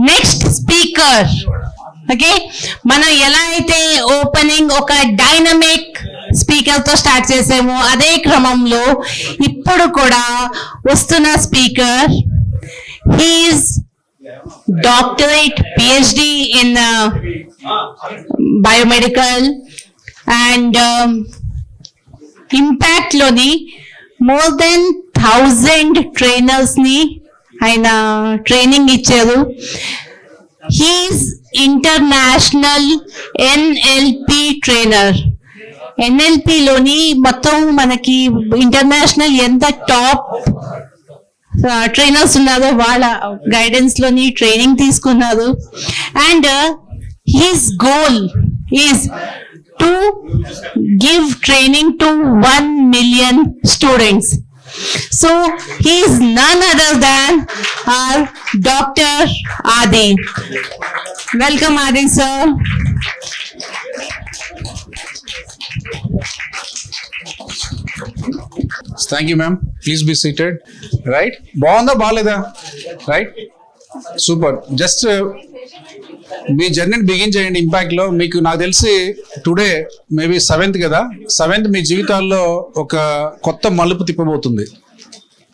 Next speaker. Okay, మనం ఎలా అయితే ఓపెనింగ్ ఒక డైనమిక్ స్పీకర్ తో స్టార్ట్ చేసామో అదే క్రమంలో ఇప్పుడు కూడా వస్తున్న speaker, he is doctorate PhD in biomedical and impact లోని more than 1000 trainers ని ఆయన ట్రైనింగ్ ఇచ్చారు. He is international NLP trainer. NLP లోని మొత్తం మనకి ఇంటర్నేషనల్ ఎంత టాప్ ట్రైనర్స్ ఉన్నారో వాళ్ళ గైడెన్స్ లోని ట్రైనింగ్ తీసుకున్నారు. And his goal is to give training to 1 million students. So he is none other than our Dr. Adi. Welcome, Adi sir. Thank you, ma'am. Please be seated. Right? బాగుందా బాగాలేదా? Right, super. Just మీ జర్నీని begin చేయండి. Impact లో మీకు నాకు తెలిసి today maybe 7th కదా, 7th మీ జీవితాల్లో ఒక కొత్త మలుపు తిప్పబోతుంది.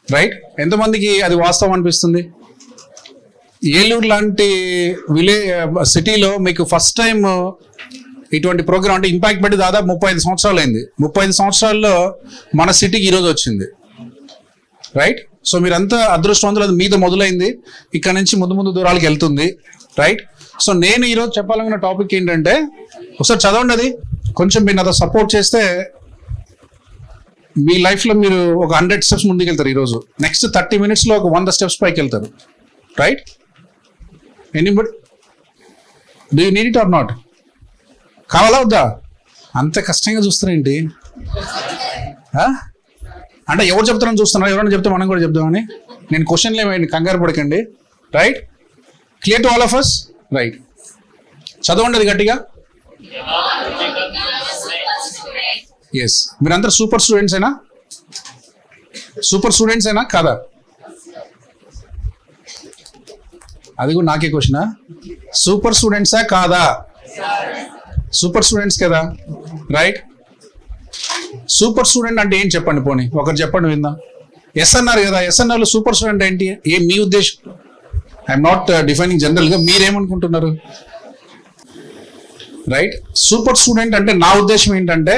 రైట్? ఎంతమందికి అది వాస్తవం అనిపిస్తుంది? ఏలూరు లాంటి సిటీలో మీకు ఫస్ట్ టైం ఇటువంటి ప్రోగ్రామ్ అంటే ఇంపాక్ట్ పెట్టి దాదాపు 35 సంవత్సరాలు అయింది. 35 సంవత్సరాల్లో మన సిటీకి ఈరోజు వచ్చింది. రైట్? సో మీరంతా అదృష్టవంతులు. అది మీద మొదలైంది, ఇక్కడ నుంచి ముందు దూరాలకు వెళ్తుంది. రైట్? సో నేను ఈరోజు చెప్పాలనుకున్న టాపిక్ ఏంటంటే, ఒకసారి చదవండి, అది కొంచెం మీరు నాతో సపోర్ట్ చేస్తే మీ లైఫ్లో మీరు ఒక 100 స్టెప్స్ ముందుకు వెళ్తారు. ఈరోజు నెక్స్ట్ 30 minutesలో ఒక 100 స్టెప్స్ పైకి వెళ్తారు. Right? Anybody do you need it or not? కావాలా వద్దా? అంత కష్టంగా చూస్తారేంటి? అంటే ఎవరు చెప్తారని చూస్తున్నారు? ఎవరైనా చెప్తే మనం కూడా చెప్తామని. నేను క్వశ్చన్లు ఏమైంది, కంగారు పడకండి. Right? Clear to all of us? Right, చదవండి అది గట్టిగా. ఎస్, మీరందరూ సూపర్ స్టూడెంట్స్ అయినా? సూపర్ స్టూడెంట్స్ అయినా కాదా? అది కూడా నాకే క్వశ్చనా? సూపర్ స్టూడెంట్సా కాదా? సూపర్ స్టూడెంట్స్ కదా. రైట్? సూపర్ స్టూడెంట్ అంటే ఏం చెప్పండి, పోనీ ఒకరు చెప్పండి విందాం. ఎస్ అన్నారు కదా, ఎస్ అన్నారు. సూపర్ స్టూడెంట్ ఏంటి? ఏం మీ ఉద్దేశం? ఐఎమ్ నాట్ డిఫైనింగ్, జనరల్గా మీరేమనుకుంటున్నారు? రైట్? సూపర్ స్టూడెంట్ అంటే నా ఉద్దేశం ఏంటంటే,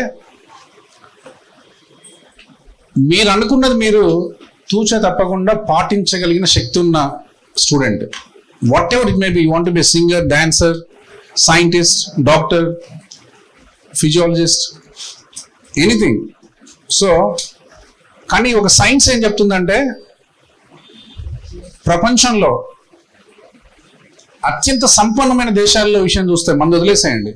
మీరు అనుకున్నది మీరు తూచే తప్పకుండా పాటించగలిగిన శక్తి ఉన్న student. What ever it may be, you want to B singer, dancer, scientist, doctor, physiologist, anything. So కానీ ఒక సైన్స్ ఏం చెప్తుందంటే, ప్రపంచంలో అత్యంత సంపన్నమైన దేశాల్లో విషయం చూస్తే, మనం వదిలేసేయండి,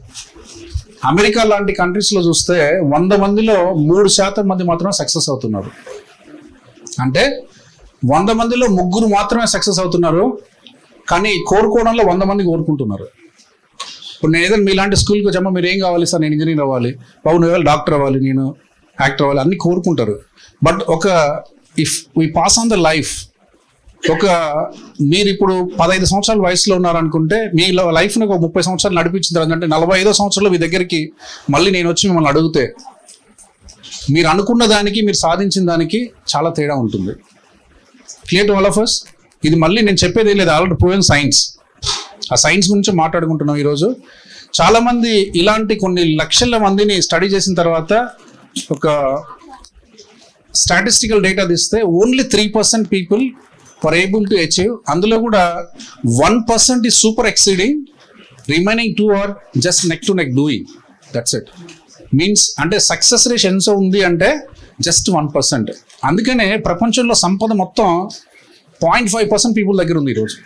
అమెరికా లాంటి కంట్రీస్లో చూస్తే 100 మందిలో 3% మంది మాత్రమే సక్సెస్ అవుతున్నారు. అంటే 100 మందిలో 3 మాత్రమే సక్సెస్ అవుతున్నారు. కానీ కోరుకోవడంలో 100 మంది కోరుకుంటున్నారు. ఇప్పుడు నేను ఏదైనా మీలాంటి స్కూల్కి వచ్చామో, మీరు ఏం కావాలి సార్? నేను ఇంజనీర్ అవ్వాలి, బాబు నువ్వు డాక్టర్ అవ్వాలి, నేను యాక్టర్ అవ్వాలి, అన్ని కోరుకుంటారు. But if we pass on the life, మీరు ఇప్పుడు 15 సంవత్సరాల వయసులో ఉన్నారనుకుంటే, మీ లైఫ్ని ఒక 30 సంవత్సరాలు నడిపించిన తర్వాత, అంటే 45వ సంవత్సరంలో మీ దగ్గరికి మళ్ళీ నేను వచ్చి మిమ్మల్ని అడిగితే, మీరు అనుకున్న దానికి మీరు సాధించిన దానికి చాలా తేడా ఉంటుంది. Clear to all of us? ఇది మళ్ళీ నేను చెప్పేది లేదు, ఆల్రెడీ ప్రూవెన్ సైన్స్. ఆ సైన్స్ గురించి మాట్లాడుకుంటున్నాం ఈరోజు. చాలామంది ఇలాంటి కొన్ని లక్షల మందిని స్టడీ చేసిన తర్వాత ఒక స్టాటిస్టికల్ డేటా తీస్తే only 3% people were able to achieve. అందులో కూడా 1% is super exceeding, remaining 2 are just neck to neck doing. That's it. Means అంటే సక్సెస్ రేట్ ఎంత ఉంది అంటే జస్ట్ 1%. అందుకనే ప్రపంచంలో సంపద మొత్తం 0.5% పీపుల్ దగ్గర ఉంది ఈరోజు.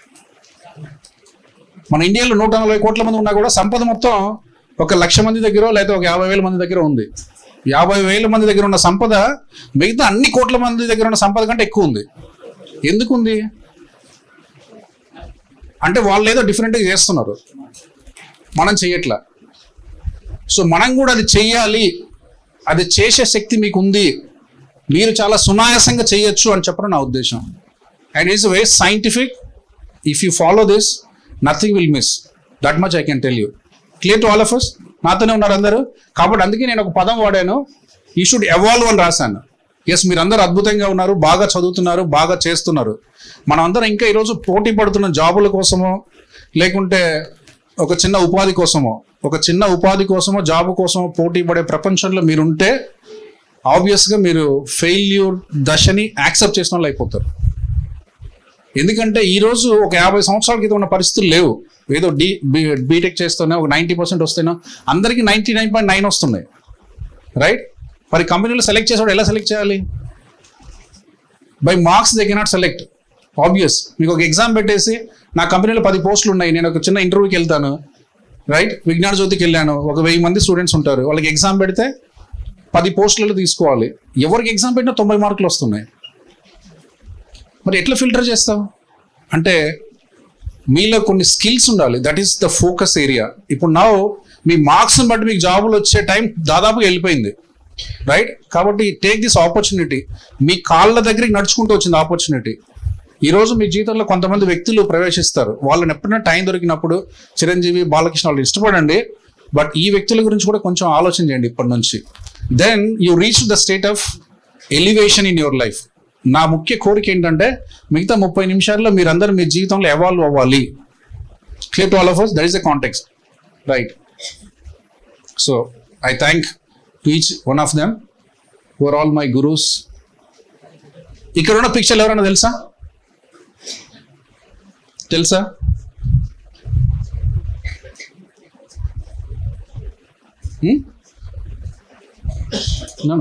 మన ఇండియాలో 140 కోట్ల మంది ఉన్నా కూడా సంపద మొత్తం 1,00,000 మంది దగ్గర, లేదా ఒక 50,000 మంది దగ్గర ఉంది. 50,000 మంది దగ్గర ఉన్న సంపద మిగతా అన్ని కోట్ల మంది దగ్గర ఉన్న సంపద కంటే ఎక్కువ ఉంది. ఎందుకుంది అంటే వాళ్ళు ఏదో డిఫరెంట్గా చేస్తున్నారు, మనం చెయ్యట్లా. సో మనం కూడా అది చెయ్యాలి, అది చేసే శక్తి మీకు ఉంది, మీరు చాలా సునాయాసంగా చేయొచ్చు అని చెప్పడం నా ఉద్దేశం. And it's very scientific. If you follow this, nothing will miss. That much I can tell you. Clear to all of us? నాతోనే ఉన్నారు అందరూ. కాబట్టి అందుకే నేను ఒక పదం వాడాను, యూ షుడ్ ఎవాల్వ్ అని రాశాను. ఎస్, మీరు అందరూ అద్భుతంగా ఉన్నారు, బాగా చదువుతున్నారు, బాగా చేస్తున్నారు. మనం అందరం ఇంకా ఈరోజు పోటీ పడుతున్న జాబుల కోసమో లేకుంటే ఒక చిన్న ఉపాధి కోసమో జాబ్ కోసమో పోటీ పడే ప్రపంచంలో మీరుంటే ఆబ్వియస్గా మీరు ఫెయిల్యూర్ దశని యాక్సెప్ట్ చేసిన వాళ్ళు అయిపోతారు. ఎందుకంటే ఈరోజు ఒక 50 సంవత్సరాల క్రితం ఉన్న పరిస్థితులు లేవు. ఏదో బీటెక్ చేస్తూనే ఒక 90% వస్తేనో అందరికీ 99.9 వస్తున్నాయి, రైట్? మరి కంపెనీలో సెలెక్ట్ చేసేవాడు ఎలా సెలెక్ట్ చేయాలి? By marks they cannot select. Obvious. మీకు ఒక ఎగ్జామ్ పెట్టేసి నా కంపెనీలో 10 పోస్టులు ఉన్నాయి, నేను ఒక చిన్న ఇంటర్వ్యూకి వెళ్తాను, రైట్? విజ్ఞాన జ్యోతికి వెళ్ళాను, ఒక 1000 మంది స్టూడెంట్స్ ఉంటారు, వాళ్ళకి ఎగ్జామ్ పెడితే 10 పోస్టులలో తీసుకోవాలి. ఎవరికి ఎగ్జామ్ పెట్టినా 90 మార్కులు వస్తున్నాయి. మరి ఎట్లా ఫిల్టర్ చేస్తావు అంటే మీలో కొన్ని స్కిల్స్ ఉండాలి. That is the focus area. ఇప్పుడు నా మీ మార్క్స్ని బట్టి మీకు జాబులు వచ్చే టైం దాదాపు వెళ్ళిపోయింది, రైట్? కాబట్టి టేక్ దిస్ ఆపర్చునిటీ. మీ కాళ్ళ దగ్గరికి నడుచుకుంటూ వచ్చింది ఆపర్చునిటీ. ఈరోజు మీ జీవితంలో కొంతమంది వ్యక్తులు ప్రవేశిస్తారు. వాళ్ళని ఎప్పుడైనా టైం దొరికినప్పుడు చిరంజీవి, బాలకృష్ణ వాళ్ళు ఇష్టపడండి, బట్ ఈ వ్యక్తుల గురించి కూడా కొంచెం ఆలోచన చేయండి ఇప్పటి నుంచి. Then you reach the state of elevation in your life. నా ముఖ్య కోరిక ఏంటంటే మిగతా 30 నిమిషాల్లో మీరందరూ మీ జీవితంలో ఎవాల్వ్ అవ్వాలి. Clear to all of us? That is the context, right? So I thank to each one of them who are all my gurus. ఇక్కడ ఉన్న పిక్చర్లు ఎవరైనా తెలుసా? No.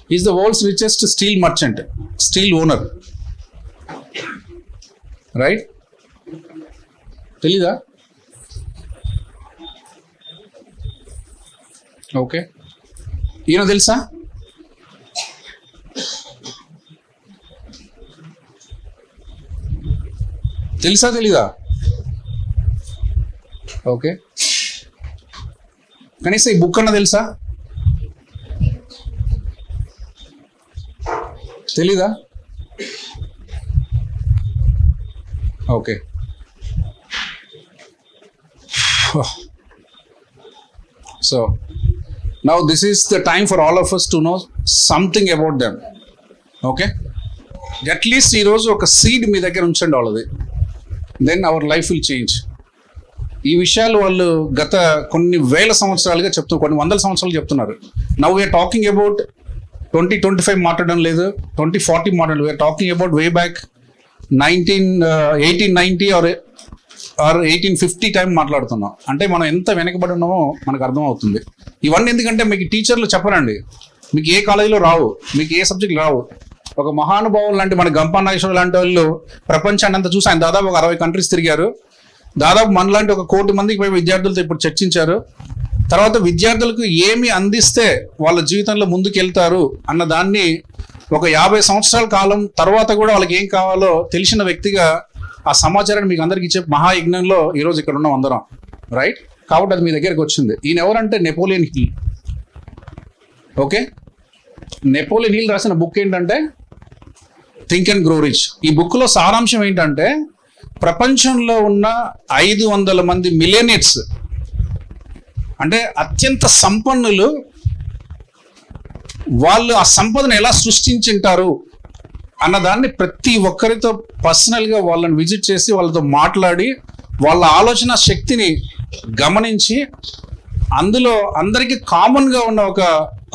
He's the world's richest steel merchant, steel owner, right? తెలీదా? Okay, ఈయన తెలుసా? తెలీదా? Okay, కనీసం ఈ బుక్ అన్న తెలుసా? తెలీదా? Okay. So now this is the time for all of us to know something about them. Okay, at least ఈ రోజు ఒక సీడ్ మీ దగ్గర ఉంచండి వాళ్ళది. Then our life will change. ఈ విషయాలు వాళ్ళు గత కొన్ని వేల సంవత్సరాలుగా చెప్తున్నారు, కొన్ని వందల సంవత్సరాలు చెప్తున్నారు. నౌ వీఆర్ టాకింగ్ అబౌట్ 2025 మాట్లాడడం లేదు, 2040 మాట్లాడడం. We are talking about way back 1890 or 1850 time మాట్లాడుతున్నాం. అంటే మనం ఎంత వెనకబడి ఉన్నామో మనకు అర్థం అవుతుంది. ఇవన్నీ ఎందుకంటే మీకు టీచర్లు చెప్పరండి, మీకు ఏ కాలేజీలో రావు, మీకు ఏ సబ్జెక్టులు రావు. ఒక మహానుభావులు లాంటి మన గంపా నాగేశ్వరరావు లాంటి వాళ్ళు ప్రపంచాన్ని అంతా చూసి ఆయన దాదాపు ఒక 60 కంట్రీస్ తిరిగారు. దాదాపు మనలాంటి 1 కోటి మందికి పై విద్యార్థులతో ఇప్పుడు చర్చించారు. తర్వాత విద్యార్థులకు ఏమి అందిస్తే వాళ్ళ జీవితంలో ముందుకు వెళ్తారు అన్న దాన్ని ఒక 50 సంవత్సరాల కాలం తర్వాత కూడా వాళ్ళకి ఏం కావాలో తెలిసిన వ్యక్తిగా ఆ సమాచారాన్ని మీకు అందరికి ఇచ్చే మహాయజ్ఞంలో ఈరోజు ఇక్కడ ఉన్నాం అందరం, రైట్? కాబట్టి అది మీ దగ్గరికి వచ్చింది. ఈయన ఎవరంటే Napoleon hill. Okay, Napoleon hill రాసిన బుక్ ఏంటంటే థింక్ అండ్ గ్రో రిచ్. ఈ బుక్లో సారాంశం ఏంటంటే ప్రపంచంలో ఉన్న 500 మంది మిలియనీర్స్ అంటే అత్యంత సంపన్నులు, వాళ్ళు ఆ సంపదను ఎలా సృష్టించుంటారు అన్నదాన్ని ప్రతి ఒక్కరితో పర్సనల్గా వాళ్ళని విజిట్ చేసి వాళ్ళతో మాట్లాడి వాళ్ళ ఆలోచన శక్తిని గమనించి అందులో అందరికీ కామన్గా ఉన్న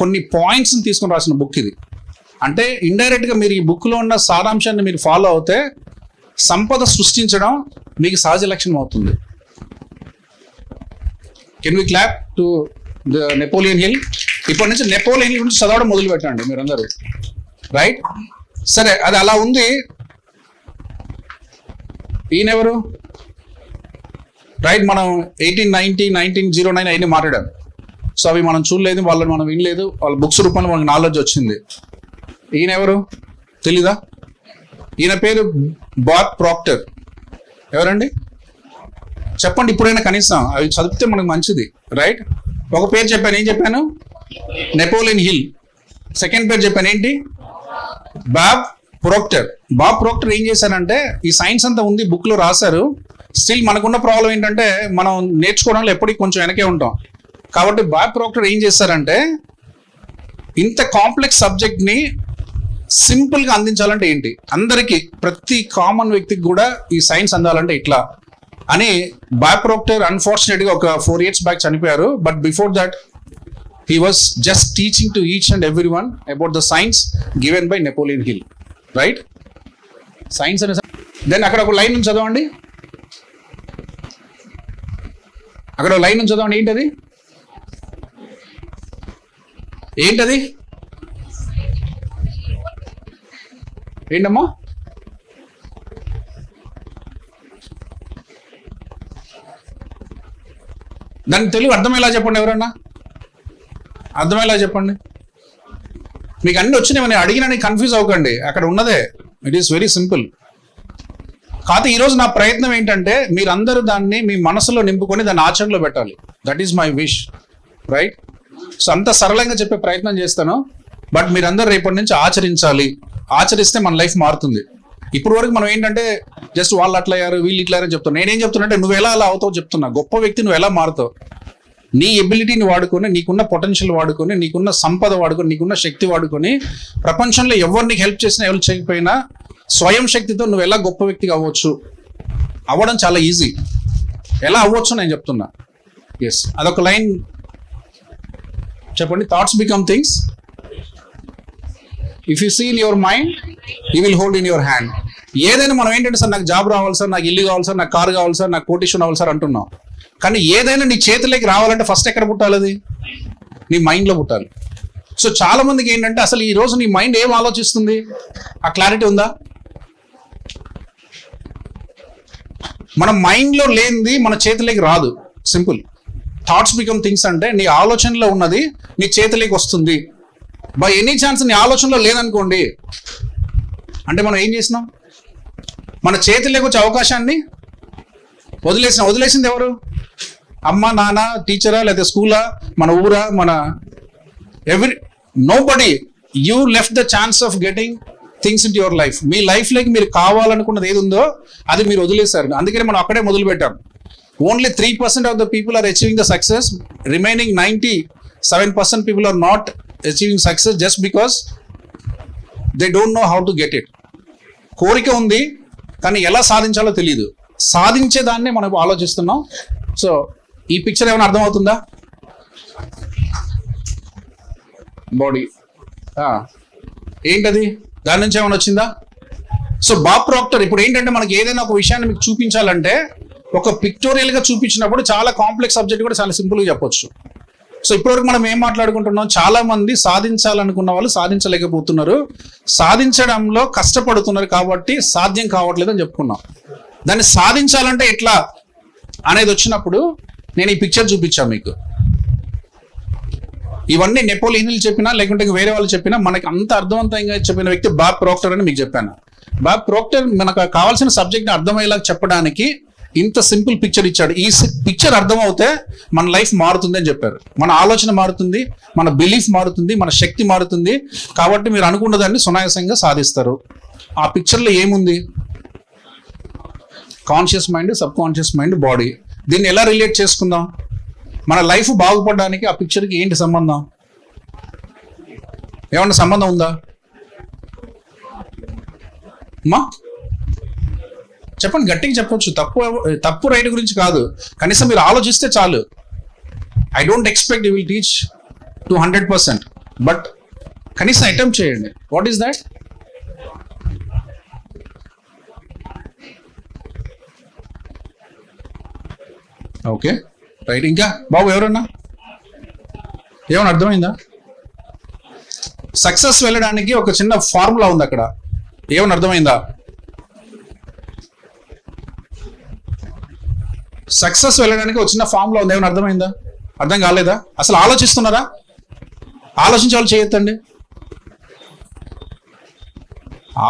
కొన్ని పాయింట్స్ని తీసుకొని రాసిన బుక్ ఇది. అంటే ఇండైరెక్ట్గా మీరు ఈ బుక్లో ఉన్న సారాంశాన్ని మీరు ఫాలో అవుతే సంపద సృష్టించడం మీకు సహజ లక్షణం అవుతుంది. Can we clap to the Napoleon Hill? ఇప్పటి నుంచి నెపోలియన్ హిల్ గురించి చదవడం మొదలు పెట్టండి మీరందరూ, రైట్? సరే, అది అలా ఉంది. ఈయనెవరు? రైట్, మనం 1890, 1909 అవన్నీ మాట్లాడాం. సో అవి మనం చూడలేదు, వాళ్ళని మనం వినలేదు, వాళ్ళ బుక్స్ రూపంలో మనకు నాలెడ్జ్ వచ్చింది. ఈయనెవరు తెలీదా? ఈయన పేరు బాబ్ ప్రాక్టర్. ఎవరండి చెప్పండి ఇప్పుడైనా, కనీసం అవి చదివితే మనకు మంచిది, రైట్? ఒక పేరు చెప్పాను, ఏం చెప్పాను? Napoleon hill. సెకండ్ పేరు చెప్పాను ఏంటి? Bob Procter. బాబ్ ప్రోక్టర్ ఏం చేశారంటే ఈ సైన్స్ అంతా ఉంది, బుక్ లో రాశారు. స్టిల్ మనకున్న ప్రాబ్లం ఏంటంటే మనం నేర్చుకోవడంలో ఎప్పటికీ కొంచెం వెనకే ఉంటాం. కాబట్టి బాబ్ ప్రోక్టర్ ఏం చేశారంటే ఇంత కాంప్లెక్స్ సబ్జెక్ట్ ని సింపుల్ గా అందించాలంటే ఏంటి, అందరికి ప్రతి కామన్ వ్యక్తికి కూడా ఈ సైన్స్ అందాలంటే ఇట్లా అని బాబ్ ప్రోక్టర్ అన్ఫార్చునేట్ గా ఒక 4 years బ్యాక్ చనిపోయారు. But before that he was just teaching to each and everyone about the science given by Napoleon Hill, right? Science and then అక్కడ ఒక లైన్ నుంచి చదవండి, అక్కడ ఒక లైన్ నుంచి చదవండి. ఏంటది ఏంటది ఏంటమ్మా? దాని తెలుగు అర్థమయ్యేలా చెప్పండి, ఎవరన్నా అర్థమయ్యేలా చెప్పండి. మీకు అన్ని వచ్చినాయి, అడిగినా కన్ఫ్యూజ్ అవ్వకండి, అక్కడ ఉన్నదే. It is very simple. కాకపోతే ఈరోజు నా ప్రయత్నం ఏంటంటే మీరందరూ దాన్ని మీ మనసులో నింపుకొని దాన్ని ఆచరణలో పెట్టాలి. That is my wish, right? So అంత సరళంగా చెప్పే ప్రయత్నం చేస్తాను. బట్ మీరందరూ రేపటి నుంచి ఆచరించాలి. ఆచరిస్తే మన లైఫ్ మారుతుంది. ఇప్పుడు వరకు మనం ఏంటంటే జస్ట్ వాళ్ళు అట్లా అయ్యారు, వీళ్ళు ఇట్లా అయ్యారని చెప్తాను. నేనేం చెప్తున్నా అంటే నువ్వు ఎలా అలా అవుతావు చెప్తున్నా. గొప్ప వ్యక్తి నువ్వు ఎలా మారుతావు, నీ ఎబిలిటీని వాడుకొని, నీకున్న పొటెన్షియల్ వాడుకొని, నీకున్న సంపద వాడుకొని, నీకున్న శక్తి వాడుకొని, ప్రపంచంలో ఎవరు నీకు హెల్ప్ చేసినా ఎవరు చేయకపోయినా స్వయం శక్తితో నువ్వు ఎలా గొప్ప వ్యక్తిగా అవ్వచ్చు. అవ్వడం చాలా ఈజీ. ఎలా అవ్వచ్చు నేను చెప్తున్నా. ఎస్, అదొక లైన్ చెప్పండి. Thoughts become things. If you see in your mind you will hold in your hand. ఏదైనా మనం ఏంటంటే సార్ నాకు జాబ్ రావాలి సార్, నాకు ఇల్లు కావాలి సార్, నాకు కారు కావాలి సార్, నాకు కోటీశ్వరం అవ్వాలి సార్ అంటున్నాం. కానీ ఏదైనా నీ చేతిలోకి రావాలంటే ఫస్ట్ ఎక్కడ పుట్టాలి? అది నీ మైండ్లో పుట్టాలి. సో చాలా మందికి ఏంటంటే అసలు ఈ రోజు నీ మైండ్ ఏం ఆలోచిస్తుంది, ఆ క్లారిటీ ఉందా? మన మైండ్లో లేనిది మన చేతిలోకి రాదు. సింపుల్. థాట్స్ బికమ్ థింగ్స్ అంటే నీ ఆలోచనలో ఉన్నది నీ చేతిలోకి వస్తుంది. బై ఎనీ ఛాన్స్ నీ ఆలోచనలో లేదనుకోండి అంటే మనం ఏం చేసినాం? మన చేతిలోకి వచ్చే అవకాశాన్ని వదిలేసింది ఎవరు? అమ్మ, నాన్న, టీచరా, లేదా స్కూలా, మన ఊరా, మన nobody. You left the chance of getting things in your life. మీ లైఫ్లోకి మీరు కావాలనుకున్నది ఏది ఉందో అది మీరు వదిలేశారు. అందుకని మనం అక్కడే మొదలు పెట్టాం. Only 3% of the people are achieving the success. Remaining 97% people are not achieving success just because they don't know how to get it. కోరిక ఉంది కానీ ఎలా సాధించాలో తెలియదు. సాధించేదాన్నే మనం ఆలోచిస్తున్నాం. సో ఈ పిక్చర్ ఏమైనా అర్థమవుతుందా? బాడీ ఏంటది, దాని నుంచి ఏమైనా వచ్చిందా? సో బాబ్ ప్రోక్టర్ ఇప్పుడు ఏంటంటే మనకి ఏదైనా ఒక విషయాన్ని మీకు చూపించాలంటే ఒక పిక్టోరియల్గా చూపించినప్పుడు చాలా కాంప్లెక్స్ సబ్జెక్ట్ కూడా చాలా సింపుల్గా చెప్పొచ్చు. సో ఇప్పటివరకు మనం ఏం మాట్లాడుకుంటున్నాం? చాలా మంది సాధించాలనుకున్న వాళ్ళు సాధించలేకపోతున్నారు, సాధించడంలో కష్టపడుతున్నారు కాబట్టి సాధ్యం కావట్లేదు అని చెప్పుకున్నాం. దాన్ని సాధించాలంటే ఎట్లా అనేది వచ్చినప్పుడు నేను ఈ పిక్చర్ చూపించాను మీకు. ఇవన్నీ నెపోలియన్ హిల్ చెప్పినా లేకుంటే వేరే వాళ్ళు చెప్పినా మనకి అంత అర్థవంతంగా చెప్పిన వ్యక్తి బాబ్ ప్రోక్టర్ అని మీకు చెప్పాను. బాబ్ ప్రోక్టర్ మనకు కావాల్సిన సబ్జెక్ట్ని అర్థమయ్యేలా చెప్పడానికి ఇంత సింపుల్ పిక్చర్ ఇచ్చాడు. ఈ పిక్చర్ అర్థమవుతే మన లైఫ్ మారుతుంది అని చెప్పారు. మన ఆలోచన మారుతుంది, మన బిలీఫ్ మారుతుంది, మన శక్తి మారుతుంది. కాబట్టి మీరు అనుకున్న దాన్ని సునాయాసంగా సాధిస్తారు. ఆ పిక్చర్లో ఏముంది? Conscious mind, sub conscious mind, body. దీన్ని ఎలా రిలేట్ చేసుకుందాం? మన లైఫ్ బాగుపడడానికి ఆ పిక్చర్కి ఏంటి సంబంధం? ఏమన్నా సంబంధం ఉందా అమ్మా? చెప్పండి, గట్టిగా చెప్పొచ్చు. తప్పు రైట్ గురించి కాదు, కనీసం మీరు ఆలోచిస్తే చాలు. I don't expect you will teach to 100%, but కనీసం అటెంప్ట్ చేయండి. What is that? Okay, right. ఇంకా బాబు ఎవరన్నా ఏమన్నా అర్థమైందా? సక్సెస్ వెళ్ళడానికి ఒక చిన్న ఫార్ములా ఉంది అక్కడ. ఏమన్నా అర్థమైందా? సక్సెస్ వెళ్ళడానికి ఒక చిన్న ఫార్ములా ఉంది. ఏమైనా అర్థమైందా? అర్థం కాలేదా? అసలు ఆలోచిస్తున్నారా? ఆలోచించే వాళ్ళు చేయొద్దండి.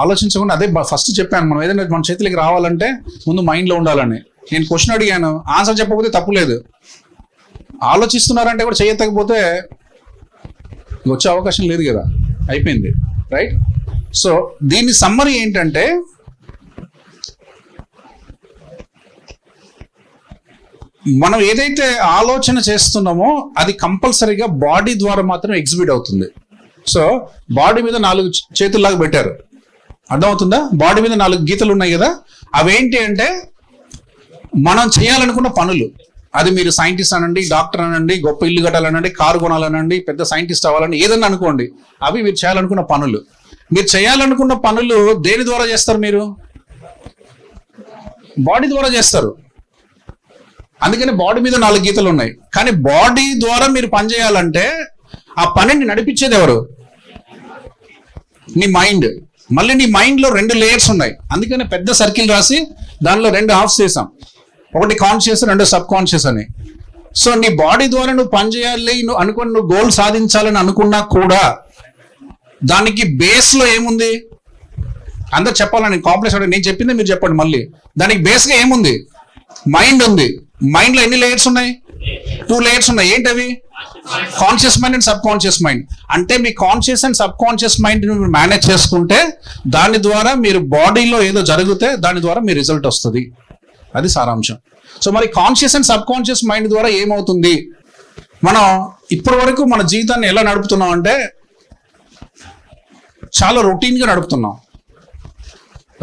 ఆలోచించకుండా అదే ఫస్ట్ చెప్పాను, మనం ఏదైనా మన చేతిలోకి రావాలంటే ముందు మైండ్లో ఉండాలని. నేను క్వశ్చన్ అడిగాను, ఆన్సర్ చెప్పకపోతే తప్పు లేదు. ఆలోచిస్తున్నారంటే కూడా చేయకపోతే వచ్చే అవకాశం లేదు కదా, అయిపోయింది. రైట్? సో దీని సమ్మరీ ఏంటంటే, మనం ఏదైతే ఆలోచన చేస్తున్నామో అది కంపల్సరీగా బాడీ ద్వారా మాత్రం ఎగ్జిబిట్ అవుతుంది. సో బాడీ మీద 4 చేతుల్లాగా పెట్టారు, అర్థమవుతుందా? బాడీ మీద 4 గీతలు ఉన్నాయి కదా, అవేంటి అంటే మనం చేయాలనుకున్న పనులు. అది మీరు సైంటిస్ట్ అనండి, డాక్టర్ అనండి, గొప్ప ఇల్లు కట్టాలనండి, కారు కొనాలనండి, పెద్ద సైంటిస్ట్ అవ్వాలని, ఏదన్నా అనుకోండి, అవి మీరు చేయాలనుకున్న పనులు. మీరు చేయాలనుకున్న పనులు దేని ద్వారా చేస్తారు? మీరు బాడీ ద్వారా చేస్తారు. అందుకని బాడీ మీద 4 గీతలు ఉన్నాయి. కానీ బాడీ ద్వారా మీరు పని చేయాలంటే ఆ పనిని నడిపించేది ఎవరు? నీ మైండ్. మళ్ళీ నీ మైండ్ లో 2 లేయర్స్ ఉన్నాయి. అందుకని పెద్ద సర్కిల్ రాసి దానిలో 2 హాఫ్స్ చేసాం, ఒకటి కాన్షియస్, 2 సబ్ కాన్షియస్ అని. సో నీ బాడీ ద్వారా నువ్వు పని చేయాలి, నువ్వు అనుకుని నువ్వు గోల్ సాధించాలని అనుకున్నా కూడా దానికి బేస్ లో ఏముంది? అందరు చెప్పాలని కాంప్లెక్స్, నేను చెప్పింది మీరు చెప్పండి మళ్ళీ. దానికి బేస్ గా ఏముంది? మైండ్ ఉంది. మైండ్ లో ఎన్ని లేయర్స్ ఉన్నాయి? 2 లేయర్స్ ఉన్నాయి. ఏంటవి? Conscious mind and sub conscious mind. అంటే మీ conscious and sub conscious mind మీరు మేనేజ్ చేసుకుంటే దాని ద్వారా మీరు బాడీలో ఏదో జరిగితే దాని ద్వారా మీ రిజల్ట్ వస్తుంది. అది సారాంశం. సో మరి conscious and sub conscious mind ద్వారా ఏమవుతుంది? మనం ఇప్పటి వరకు మన జీవితాన్ని ఎలా నడుపుతున్నాం అంటే చాలా రొటీన్ గా నడుపుతున్నాం,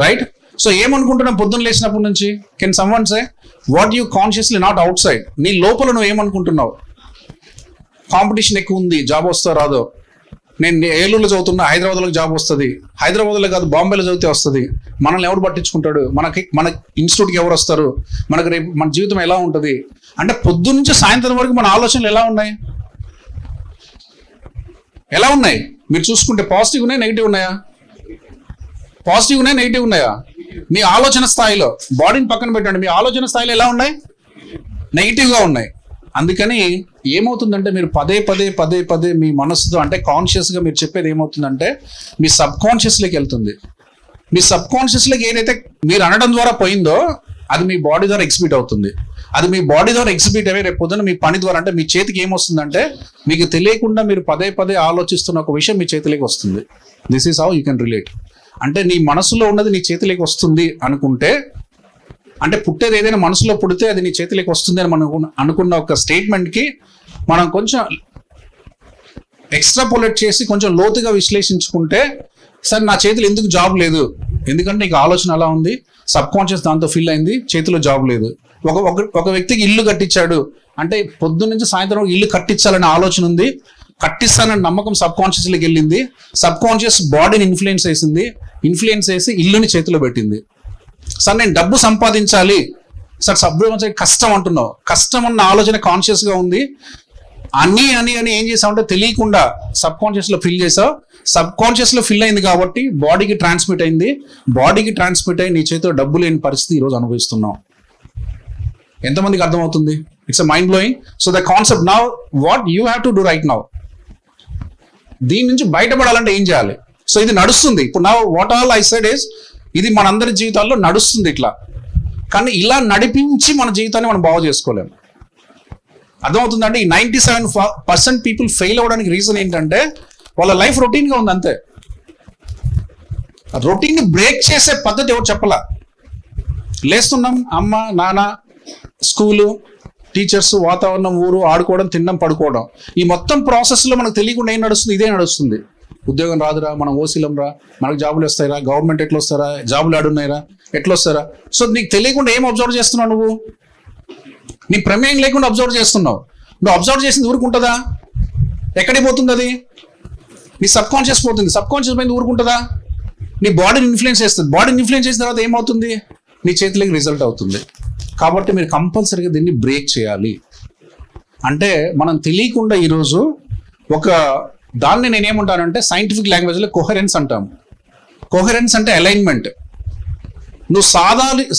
రైట్? సో ఏమనుకుంటున్నాం పొద్దున్న లేచినప్పటి నుంచి? Can someone say what you consciously, not out side. నీ లోపల నువ్వు ఏమనుకుంటున్నావు? కాంపిటీషన్ ఎక్కువ ఉంది, జాబ్ వస్తో రాదో. నేను ఏలూరులో చదువుతున్నా, హైదరాబాద్లో జాబ్ వస్తుంది. హైదరాబాద్లో కాదు, బాంబేలో చదివితే వస్తుంది. మనల్ని ఎవరు పట్టించుకుంటాడు? మన ఇన్స్టిట్యూట్కి ఎవరు వస్తారు? మనకు రేపు మన జీవితం ఎలా ఉంటుంది? అంటే పొద్దు నుంచి సాయంత్రం వరకు మన ఆలోచనలు ఎలా ఉన్నాయి? ఎలా ఉన్నాయి? మీరు చూసుకుంటే పాజిటివ్ ఉన్నాయా, నెగిటివ్ ఉన్నాయా? పాజిటివ్ ఉన్నాయా, నెగిటివ్ ఉన్నాయా? మీ ఆలోచన స్థాయిలో, బాడీని పక్కన పెట్టండి, మీ ఆలోచన స్థాయిలో ఎలా ఉన్నాయి? నెగిటివ్గా ఉన్నాయి. అందుకని ఏమవుతుందంటే మీరు పదే పదే మీ మనసుతో, అంటే కాన్షియస్గా మీరు చెప్పేది ఏమవుతుందంటే మీ సబ్ కాన్షియస్లోకి వెళ్తుంది. మీ సబ్ కాన్షియస్లోకి ఏదైతే మీరు అనడం ద్వారా పోయిందో అది మీ బాడీ ద్వారా ఎగ్జిబిట్ అవుతుంది. అది మీ బాడీ ద్వారా ఎగ్జిబిట్ అయ్యి రేపు పొద్దున మీ పని ద్వారా, అంటే మీ చేతికి ఏమొస్తుందంటే మీకు తెలియకుండా మీరు పదే ఆలోచిస్తున్న ఒక విషయం మీ చేతిలోకి వస్తుంది. This is how you can relate. అంటే నీ మనసులో ఉన్నది నీ చేతిలోకి వస్తుంది అనుకుంటే, అంటే పుట్టేది ఏదైనా మనసులో పుడితే అది నీ చేతిలోకి వస్తుంది అని మనం అనుకున్న ఒక స్టేట్మెంట్కి మనం కొంచెం ఎక్స్ట్రాపోలేట్ చేసి కొంచెం లోతుగా విశ్లేషించుకుంటే, సార్ నా చేతిలో ఎందుకు జాబ్ లేదు? ఎందుకంటే నీకు ఆలోచన అలా ఉంది, సబ్ కాన్షియస్ దాంతో ఫిల్ అయింది, చేతిలో జాబ్ లేదు. ఒక వ్యక్తికి ఇల్లు కట్టించాడు అంటే పొద్దున్న నుంచి సాయంత్రం ఇల్లు కట్టించాలనే ఆలోచన ఉంది, కట్టిస్తానని నమ్మకం సబ్ కాన్షియస్లోకి వెళ్ళింది. సబ్ కాన్షియస్ బాడీని ఇన్ఫ్లుయెన్స్ చేసి ఇల్లుని చేతిలో పెట్టింది. సార్ నేను డబ్బు సంపాదించాలి, సార్ కష్టం అంటున్నావు. కష్టం అన్న ఆలోచన కాన్షియస్ గా ఉంది. అని ఏం చేసావంటే తెలియకుండా సబ్ కాన్షియస్ లో ఫిల్ చేసావు. సబ్ కాన్షియస్ లో ఫిల్ అయింది కాబట్టి బాడీకి ట్రాన్స్మిట్ అయింది. బాడీకి ట్రాన్స్మిట్ అయ్యి నీ చేతిలో డబ్బు లేని పరిస్థితి ఈరోజు అనుభవిస్తున్నావు. ఎంతమందికి అర్థమవుతుంది? It's mind blowing. So the concept now what you have to do right now, దీని నుంచి బయటపడాలంటే ఏం చేయాలి? సో ఇది నడుస్తుంది ఇప్పుడు. Now what all I said is, ఇది మనందరి జీవితాల్లో నడుస్తుంది ఇట్లా. కానీ ఇలా నడిపించి మన జీవితాన్ని మనం బాగు చేసుకోలేము. అర్థమవుతుందంటే ఈ 97% పీపుల్ ఫెయిల్ అవ్వడానికి రీజన్ ఏంటంటే వాళ్ళ లైఫ్ రొటీన్గా ఉంది అంతే. రొటీన్ని బ్రేక్ చేసే పద్ధతి ఎవరు చెప్పలా. లేస్తున్నాం, అమ్మ నాన్న, స్కూలు, టీచర్స్, వాతావరణం, ఊరు, ఆడుకోవడం, తినడం, పడుకోవడం. ఈ మొత్తం ప్రాసెస్లో మనకు తెలియకుండా ఏం నడుస్తుంది? ఇదే నడుస్తుంది. ఉద్యోగం రాదురా, మనం ఓసీలం రా, మనకు జాబులు వస్తాయిరా, గవర్నమెంట్ ఎట్లా వస్తారా, జాబులు ఆడున్నాయిరా, ఎట్లా వస్తారా. సో నీకు తెలియకుండా ఏం అబ్జర్వ్ చేస్తున్నావు? నువ్వు నీ ప్రమేయం లేకుండా అబ్జర్వ్ చేస్తున్నావు. నువ్వు అబ్జర్వ్ చేసింది ఊరుకుంటుందా? ఎక్కడికి పోతుంది అది? నీ సబ్ కాన్షియస్ పోతుంది. సబ్ కాన్షియస్ పోయింది ఊరుకుంటుందా? నీ బాడీని ఇన్ఫ్లుయెన్స్ చేస్తుంది. బాడీని ఇన్ఫ్లుయెన్స్ చేసిన తర్వాత ఏమవుతుంది? నీ చేతిలోకి రిజల్ట్ అవుతుంది. కాబట్టి మీరు కంపల్సరీగా దీన్ని బ్రేక్ చేయాలి. అంటే మనం తెలియకుండా ఈరోజు ఒక దాన్ని నేనేమంటానంటే సైంటిఫిక్ లాంగ్వేజ్లో కోహరెన్స్ అంటాం. కోహరెన్స్ అంటే అలైన్మెంట్. నువ్వు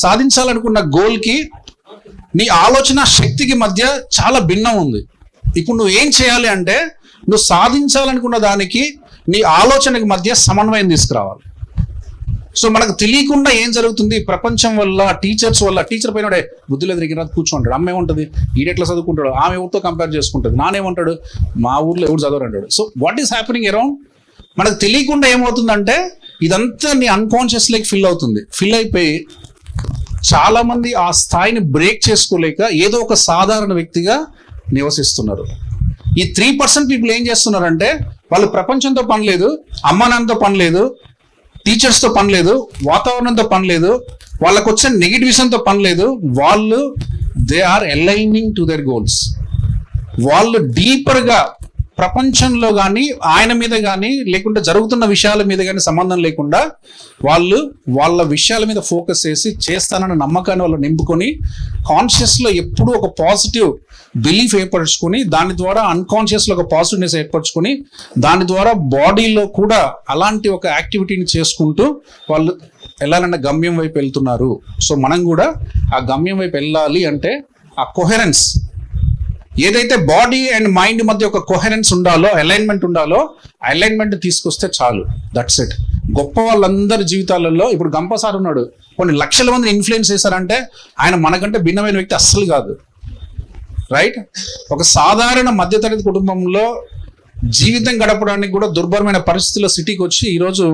సాధించాలనుకున్న గోల్కి నీ ఆలోచన శక్తికి మధ్య చాలా భిన్నం ఉంది. ఇప్పుడు నువ్వు ఏం చేయాలి అంటే నువ్వు సాధించాలనుకున్న దానికి నీ ఆలోచనకి మధ్య సమన్వయం తీసుకురావాలి. సో మనకు తెలియకుండా ఏం జరుగుతుంది? ప్రపంచం వల్ల, టీచర్స్ వల్ల, టీచర్ పైన బుద్ధి లేదు దగ్గర కూర్చుంటాడు. అమ్మ ఏముంటుంది, ఈడెట్లా చదువుకుంటాడు, ఆమె ఎవరితో కంపేర్ చేసుకుంటుంది, నానేమంటాడు, మా ఊర్లో ఎవరు చదవరు అంటాడు. So what is happening around? మనకు తెలియకుండా ఏమవుతుందంటే ఇదంతా నీ అన్కాన్షియస్ లైక్ ఫిల్ అవుతుంది. ఫిల్ అయిపోయి చాలా మంది ఆ స్థాయిని బ్రేక్ చేసుకోలేక ఏదో ఒక సాధారణ వ్యక్తిగా నివసిస్తున్నారు. ఈ 3% పీపుల్ ఏం చేస్తున్నారంటే వాళ్ళు ప్రపంచంతో పని లేదు, అమ్మా నాన్నతో పని లేదు, టీచర్స్తో పని లేదు, వాతావరణంతో పని లేదు, వాళ్ళకు వచ్చే నెగిటివిజన్తో పని లేదు. వాళ్ళు they are aligning to their goals. వాళ్ళు డీపర్గా ప్రపంచంలో కానీ ఆయన మీద కానీ లేకుంటే జరుగుతున్న విషయాల మీద కానీ సంబంధం లేకుండా వాళ్ళు వాళ్ళ విషయాల మీద ఫోకస్ చేసి చేస్తానన్న నమ్మకాన్ని వాళ్ళు నింపుకొని కాన్షియస్లో ఎప్పుడూ ఒక పాజిటివ్ బిలీఫ్ ఏర్పరచుకొని దాని ద్వారా అన్కాన్షియస్లో ఒక పాజిటివ్నెస్ ఏర్పరచుకొని దాని ద్వారా బాడీలో కూడా అలాంటి ఒక యాక్టివిటీని చేసుకుంటూ వాళ్ళు వెళ్ళాలన్న గమ్యం వైపు వెళ్తున్నారు. సో మనం కూడా ఆ గమ్యం వైపు వెళ్ళాలి అంటే ఆ కొహెరెన్స్, ఏదైతే బాడీ అండ్ మైండ్ మధ్య ఒక కొహెరెన్స్ ఉండాలో, అలైన్మెంట్ ఉండాలో, అలైన్మెంట్ తీసుకొస్తే చాలు. That's it. గొప్ప వాళ్ళందరి జీవితాలలో ఇప్పుడు గంపసార్ ఉన్నాడు, కొన్ని లక్షల మందిని ఇన్ఫ్లుయెన్స్ చేశారంటే ఆయన మనకంటే భిన్నమైన వ్యక్తి అస్సలు కాదు. రైట్? ఒక సాధారణ మధ్యతరగతి కుటుంబంలో జీవితం గడపడానికి కూడా దుర్భరమైన పరిస్థితుల్లో సిటీకి వచ్చి ఈరోజు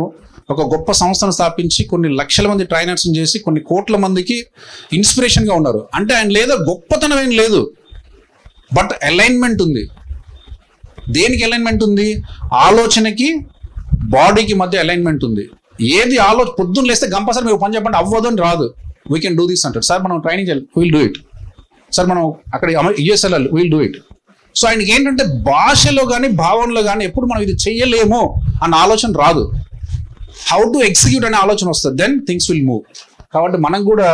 ఒక గొప్ప సంస్థను స్థాపించి కొన్ని లక్షల మంది ట్రైనర్స్ని చేసి కొన్ని కోట్ల మందికి ఇన్స్పిరేషన్గా ఉన్నారు. అంటే ఆయన లేదా గొప్పతనం ఏం లేదు, బట్ అలైన్మెంట్ ఉంది. దేనికి అలైన్మెంట్ ఉంది? ఆలోచనకి బాడీకి మధ్య అలైన్మెంట్ ఉంది. ఏది పొద్దున్న లేస్తే గంపసార్ మీరు పని చెప్పండి అవ్వదు అని రాదు. వీ కెన్ డూ దిస్ అంటారు. సార్ మనం ట్రైనింగ్ చేయాలి, విల్ డూ ఇట్. సార్ మనం అక్కడ యుఎస్ వెళ్ళాలి, విల్ డూ ఇట్. సో ఆయనకి ఏంటంటే భాషలో కానీ భావనలో కానీ ఎప్పుడు మనం ఇది చెయ్యలేమో అన్న ఆలోచన రాదు. హౌ టు ఎగ్జిక్యూట్ అనే ఆలోచన వస్తుంది, దెన్ థింగ్స్ విల్ మూవ్. కాబట్టి మనం కూడా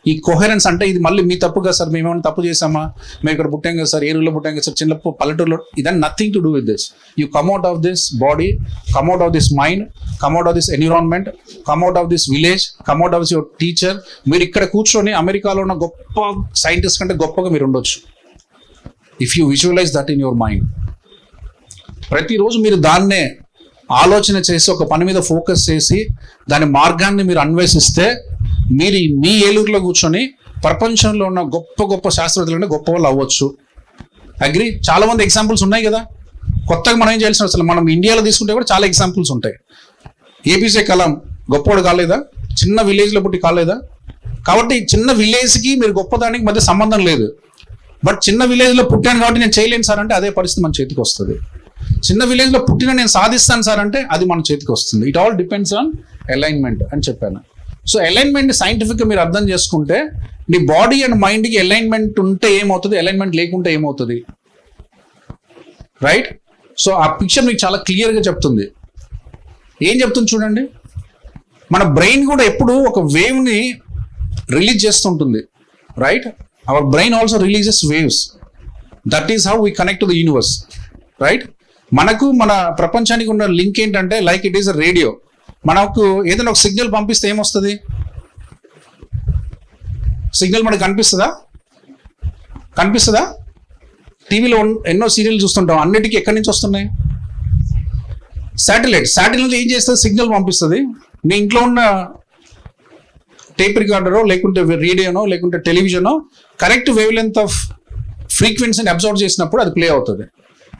ఈ కొహెరెన్స్ అంటే ఇది మళ్ళీ మీ తప్పు కదా సార్, మేమేమైనా తప్పు చేసామా, మేము ఇక్కడ పుట్టాం కదా సార్, ఏరులో పుట్టాం కదా సార్, చిన్న పల్లెటూరులో, ఇదన్ nothing to do with this. You come out of this body, come out of this mind, come out of this environment, come out of this village, come out of your teacher. మీరు ఇక్కడ కూర్చొని అమెరికాలో ఉన్న గొప్ప scientist కంటే గొప్పగా మీరు ఉండొచ్చు if you visualize that in your mind. ప్రతిరోజు మీరు దాన్నే ఆలోచన చేసి ఒక పని మీద ఫోకస్ చేసి దాని మార్గాన్ని మీరు అన్వేషిస్తే మీరు మీ ఏలూరులో కూర్చొని ప్రపంచంలో ఉన్న గొప్ప గొప్ప శాస్త్రవేత్తలు కంటే గొప్ప వాళ్ళు అవ్వచ్చు. అగ్రి? చాలా మంది ఎగ్జాంపుల్స్ ఉన్నాయి కదా. కొత్తగా మనం ఏం చేయాల్సిన అసలు మనం ఇండియాలో తీసుకుంటే కూడా చాలా ఎగ్జాంపుల్స్ ఉంటాయి. ఏపీజే కలాం గొప్పవాడు కాలేదా? చిన్న విలేజ్లో పుట్టి కాలేదా? కాబట్టి చిన్న విలేజ్కి మీరు గొప్పదానికి మధ్య సంబంధం లేదు. బట్ చిన్న విలేజ్లో పుట్టాను కాబట్టి నేను చేయలేను సార్ అంటే అదే పరిస్థితి మన చేతికి వస్తుంది. చిన్న విలేజ్లో పుట్టిన నేను సాధిస్తాను సార్ అంటే అది మన చేతికి వస్తుంది. It all depends on alignment అని చెప్పాను. సో అలైన్మెంట్ని సైంటిఫిక్గా మీరు అర్థం చేసుకుంటే నీ బాడీ అండ్ మైండ్కి అలైన్మెంట్ ఉంటే ఏమవుతుంది, అలైన్మెంట్ లేకుంటే ఏమవుతుంది. రైట్? సో ఆ పిక్చర్ మీకు చాలా క్లియర్గా చెప్తుంది. ఏం చెప్తుంది చూడండి. మన బ్రెయిన్ కూడా ఎప్పుడు ఒక వేవ్ని రిలీజ్ చేస్తుంటుంది. Right? Our brain also releases waves. That is how we connect to the universe. Right? మనకు మన ప్రపంచానికి ఉన్న లింక్ ఏంటంటే like it is a radio. మనకు ఏదైనా ఒక సిగ్నల్ పంపిస్తే ఏమొస్తుంది? సిగ్నల్ మనకు కనిపిస్తుందా? టీవీలో ఎన్నో సీరియల్ చూస్తుంటాం, అన్నిటికీ ఎక్కడి నుంచి వస్తున్నాయి? శాటిలైట్ ఏం చేస్తుంది? సిగ్నల్ పంపిస్తుంది. నీ ఇంట్లో ఉన్న టేప్ రికార్డరో లేకుంటే రేడియోనో లేకుంటే టెలివిజనో కరెక్ట్ వేవ్ లెంత్ ఆఫ్ ఫ్రీక్వెన్సీని అబ్జర్వ్ చేసినప్పుడు అది ప్లే అవుతుంది.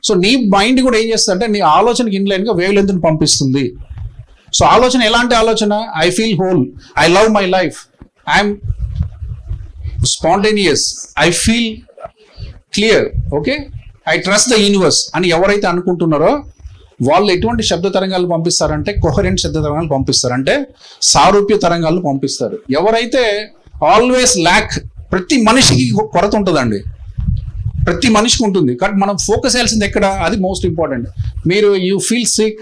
సో నీ మైండ్ కూడా ఏం చేస్తుంది అంటే నీ ఆలోచనకి ఇన్లైన్గా వేవ్ లెంత్ని పంపిస్తుంది. సో ఆలోచన ఎలాంటి ఆలోచన? I feel whole, I love my life, I'm spontaneous, I feel clear, okay, I trust the universe అని ఎవరైతే అనుకుంటున్నారో వాళ్ళు ఎటువంటి శబ్ద తరంగాలు పంపిస్తారంటే కొహరెంట్ శబ్ద తరంగాలు పంపిస్తారంటే సారూప్య తరంగాలను పంపిస్తారు. ఎవరైతే ఆల్వేస్ ల్యాక్, ప్రతి మనిషికి కొరత ఉంటుందండి, ప్రతి మనిషికి ఉంటుంది. కాబట్టి మనం ఫోకస్ చేయాల్సింది ఎక్కడ? అది మోస్ట్ ఇంపార్టెంట్. మీరు you feel sick,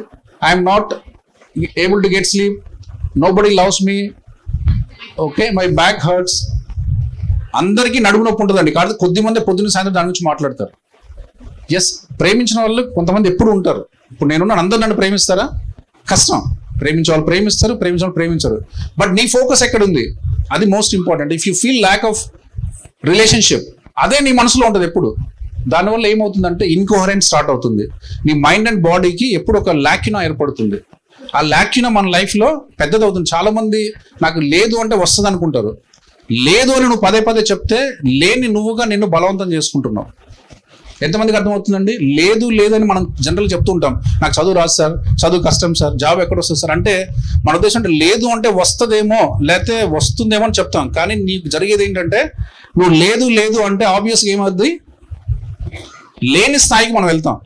I'm not able to get sleep, nobody loves me, okay, my back hurts. అందరికీ నడుము నొప్పి ఉంటుందండి. కాబట్టి కొద్దిమంది పొద్దున్న సాయంత్రం దాని గురించి మాట్లాడతారు. ఎస్, ప్రేమించిన వాళ్ళు కొంతమంది ఎప్పుడు ఉంటారు. ఇప్పుడు నేనున్నాను, అందరు నన్ను ప్రేమిస్తారా? కష్టం. ప్రేమించే వాళ్ళు ప్రేమిస్తారు, ప్రేమించే వాళ్ళు ప్రేమించరు. బట్ నీ ఫోకస్ ఎక్కడ ఉంది? అది most important. If you feel lack of relationship, అదే నీ మనసులో ఉంటుంది ఎప్పుడు. దానివల్ల ఏమవుతుందంటే ఇన్కోహరెన్స్ స్టార్ట్ అవుతుంది. నీ మైండ్ అండ్ బాడీకి ఎప్పుడు ఒక ల్యాక్యునా ఏర్పడుతుంది. ఆ ల్యాక్యునా మన లైఫ్లో పెద్దదవుతుంది. చాలా మంది నాకు లేదు అంటే వస్తుంది అనుకుంటారు. లేదు అని నువ్వు పదే పదే చెప్తే లేని నువ్వుగా నిన్ను బలవంతం చేసుకుంటున్నావు. ఎంతమందికి అర్థమవుతుందండి? లేదు లేదని మనం జనరల్ చెప్తూ ఉంటాం, నాకు చదువు రాదు సార్, చదువు కష్టం సార్, జాబ్ ఎక్కడ వస్తుంది సార్ అంటే మన ఉద్దేశం అంటే లేదు అంటే వస్తుందేమో లేకపోతే వస్తుందేమో అని చెప్తాం. కానీ నీకు జరిగేది ఏంటంటే నువ్వు లేదు లేదు అంటే ఆబ్వియస్గా ఏమవుద్ది, లేని స్థాయికి మనం వెళ్తాం.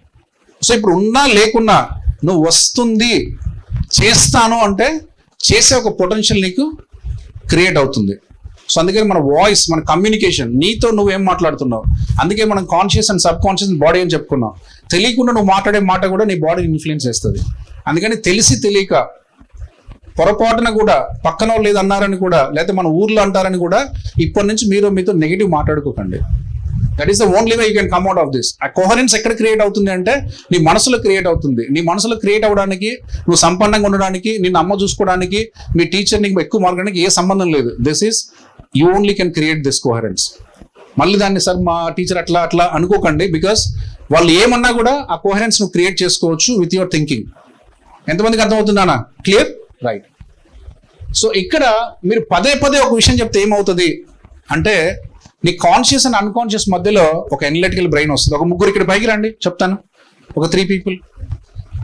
సో ఇప్పుడు ఉన్నా లేకున్నా నువ్వు వస్తుంది చేస్తాను అంటే చేసే ఒక పొటెన్షియల్ నీకు క్రియేట్ అవుతుంది. సో అందుకని మన వాయిస్, మన కమ్యూనికేషన్, నీతో నువ్వేం మాట్లాడుతున్నావు, అందుకే మనం conscious and sub conscious body అని చెప్పుకున్నాం. తెలియకుండా నువ్వు మాట్లాడే మాట కూడా నీ బాడీని ఇన్ఫ్లుయెన్స్ చేస్తుంది. అందుకని తెలిసి తెలియక పొరపాటున కూడా పక్కన వాళ్ళు లేదు అన్నారని కూడా, లేకపోతే మన ఊర్లో అంటారని కూడా ఇప్పటి నుంచి మీరు మీతో నెగిటివ్ మాట్లాడుకోకండి. That is the only way you can come out of this. ఆ కోహరెన్స్ ఎక్కడ క్రియేట్ అవుతుంది అంటే నీ మనసులో క్రియేట్ అవుతుంది. నీ మనసులో క్రియేట్ అవ్వడానికి, నువ్వు సంపన్నంగా ఉండడానికి, నిన్ను అమ్మ చూసుకోవడానికి, మీ టీచర్ నీకు ఎక్కువ మార్గడానికి ఏ సంబంధం లేదు. This is you only can create this coherence. మళ్ళీ దాన్ని సార్ మా టీచర్ అట్లా అట్లా అనుకోకండి, బికాస్ వాళ్ళు ఏమన్నా కూడా ఆ కోహరెన్స్ నువ్వు క్రియేట్ చేసుకోవచ్చు విత్ యువర్ థింకింగ్. ఎంతమందికి అర్థమవుతుందానా? క్లియర్? రైట్. సో ఇక్కడ మీరు పదే పదే ఒక విషయం చెప్తే ఏమవుతుంది అంటే నీ కాన్షియస్ అండ్ అన్కాన్షియస్ మధ్యలో ఒక ఎనలిటికల్ బ్రెయిన్ వస్తుంది. ఒక ముగ్గురు ఇక్కడ పైకి రండి, చెప్తాను. ఒక 3 people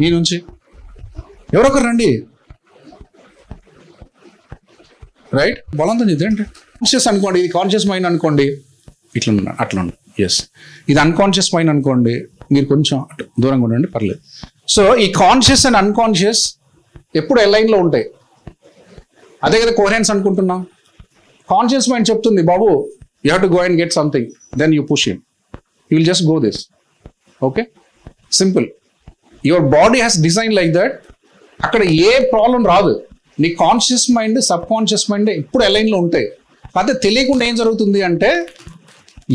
ఈ నుంచి ఎవరొకరు రండి. రైట్, బలంతో ఇదేంటి కాన్షియస్ అనుకోండి, ఇది కాన్షియస్ మైండ్ అనుకోండి, ఇట్లా ఉన్నాడు అట్లా ఉండు. ఎస్, ఇది అన్కాన్షియస్ మైండ్ అనుకోండి, మీరు కొంచెం దూరంగా ఉండండి, పర్లేదు. సో ఈ కాన్షియస్ అండ్ అన్కాన్షియస్ ఎప్పుడు ఎలైన్లో ఉంటాయి. అదే కదా కోహరెన్స్ అనుకుంటున్నాం. కాన్షియస్ మైండ్ చెప్తుంది, బాబు you have to go and get something, then you push him, you will just go this. Okay, simple. Your body has design like that. అక్కడ ఏ ప్రాబ్లం రాదు. నీ conscious mind, sub conscious mind ఎప్పుడు అలైన్లో ఉంటాయి. అదే తెలియకుండా ఏం జరుగుతుంది అంటే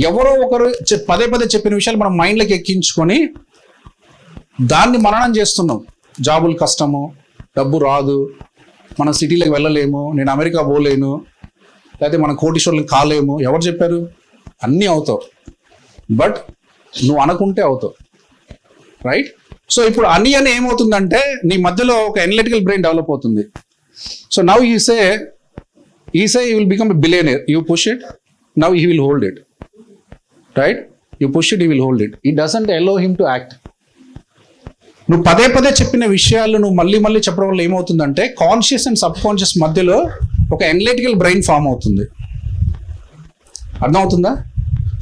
ఎవరో ఒకరు పదే పదే చెప్పిన విషయాలు మనం మైండ్లోకి ఎక్కించుకొని దాన్ని మననం చేస్తున్నాం. జాబులు కష్టము, డబ్బు రాదు, మనం సిటీలోకి వెళ్ళలేము, నేను అమెరికా పోలేను, లేకపోతే మనం కోటీశ్వరులకు కాలేము. ఎవరు చెప్పారు? అన్నీ అవుతావు, బట్ నువ్వు అనుకుంటే అవుతావు. రైట్. సో ఇప్పుడు అని ఏమవుతుందంటే నీ మధ్యలో ఒక ఎనలిటికల్ బ్రెయిన్ డెవలప్ అవుతుంది. So now you say you will become a billionaire, you push it, now he will hold it. Right, you push it, he will hold it. It doesn't allow him to act. నువ్వు పదే పదే చెప్పిన విషయాలు నువ్వు మళ్ళీ మళ్ళీ చెప్పడం వల్ల ఏమవుతుందంటే కాన్షియస్ అండ్ సబ్ కాన్షియస్ మధ్యలో ఒక ఎనలిటికల్ బ్రెయిన్ ఫామ్ అవుతుంది. అర్థమవుతుందా?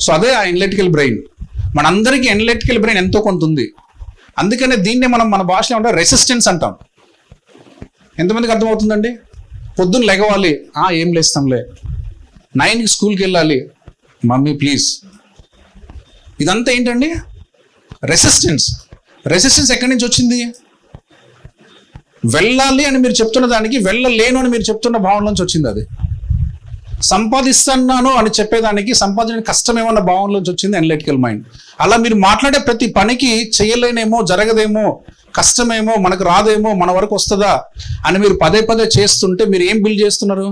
సో అదే ఆ ఎనలిటికల్ బ్రెయిన్. మనందరికీ ఎనలిటికల్ బ్రెయిన్ ఎంతో కొంత ఉంది. అందుకనే దీన్నే మనం మన భాషలో ఉంటే రెసిస్టెన్స్ అంటాం. ఎంతమందికి అర్థమవుతుందండి? పొద్దున్న లెగవాలి, ఏం లేస్తాంలే, 9కి స్కూల్కి వెళ్ళాలి, మమ్మీ ప్లీజ్. ఇదంతా ఏంటండి? రెసిస్టెన్స్. రెసిస్టెన్స్ ఎక్కడి నుంచి వచ్చింది? వెళ్ళాలి అని మీరు చెప్తున్న దానికి వెళ్ళలేను అని మీరు చెప్తున్న భావన నుంచి వచ్చింది. అది సంపాదిస్తున్నాను అని చెప్పేదానికి సంపాదించడానికి కష్టమేమన్న భావన నుంచి వచ్చింది ఎనలిటికల్ మైండ్. అలా మీరు మాట్లాడే ప్రతి పనికి చేయలేనేమో, జరగదేమో, కష్టమేమో, మనకు రాదేమో, మన వరకు వస్తుందా అని మీరు పదే పదే చేస్తుంటే మీరు ఏం బిల్డ్ చేస్తున్నారు?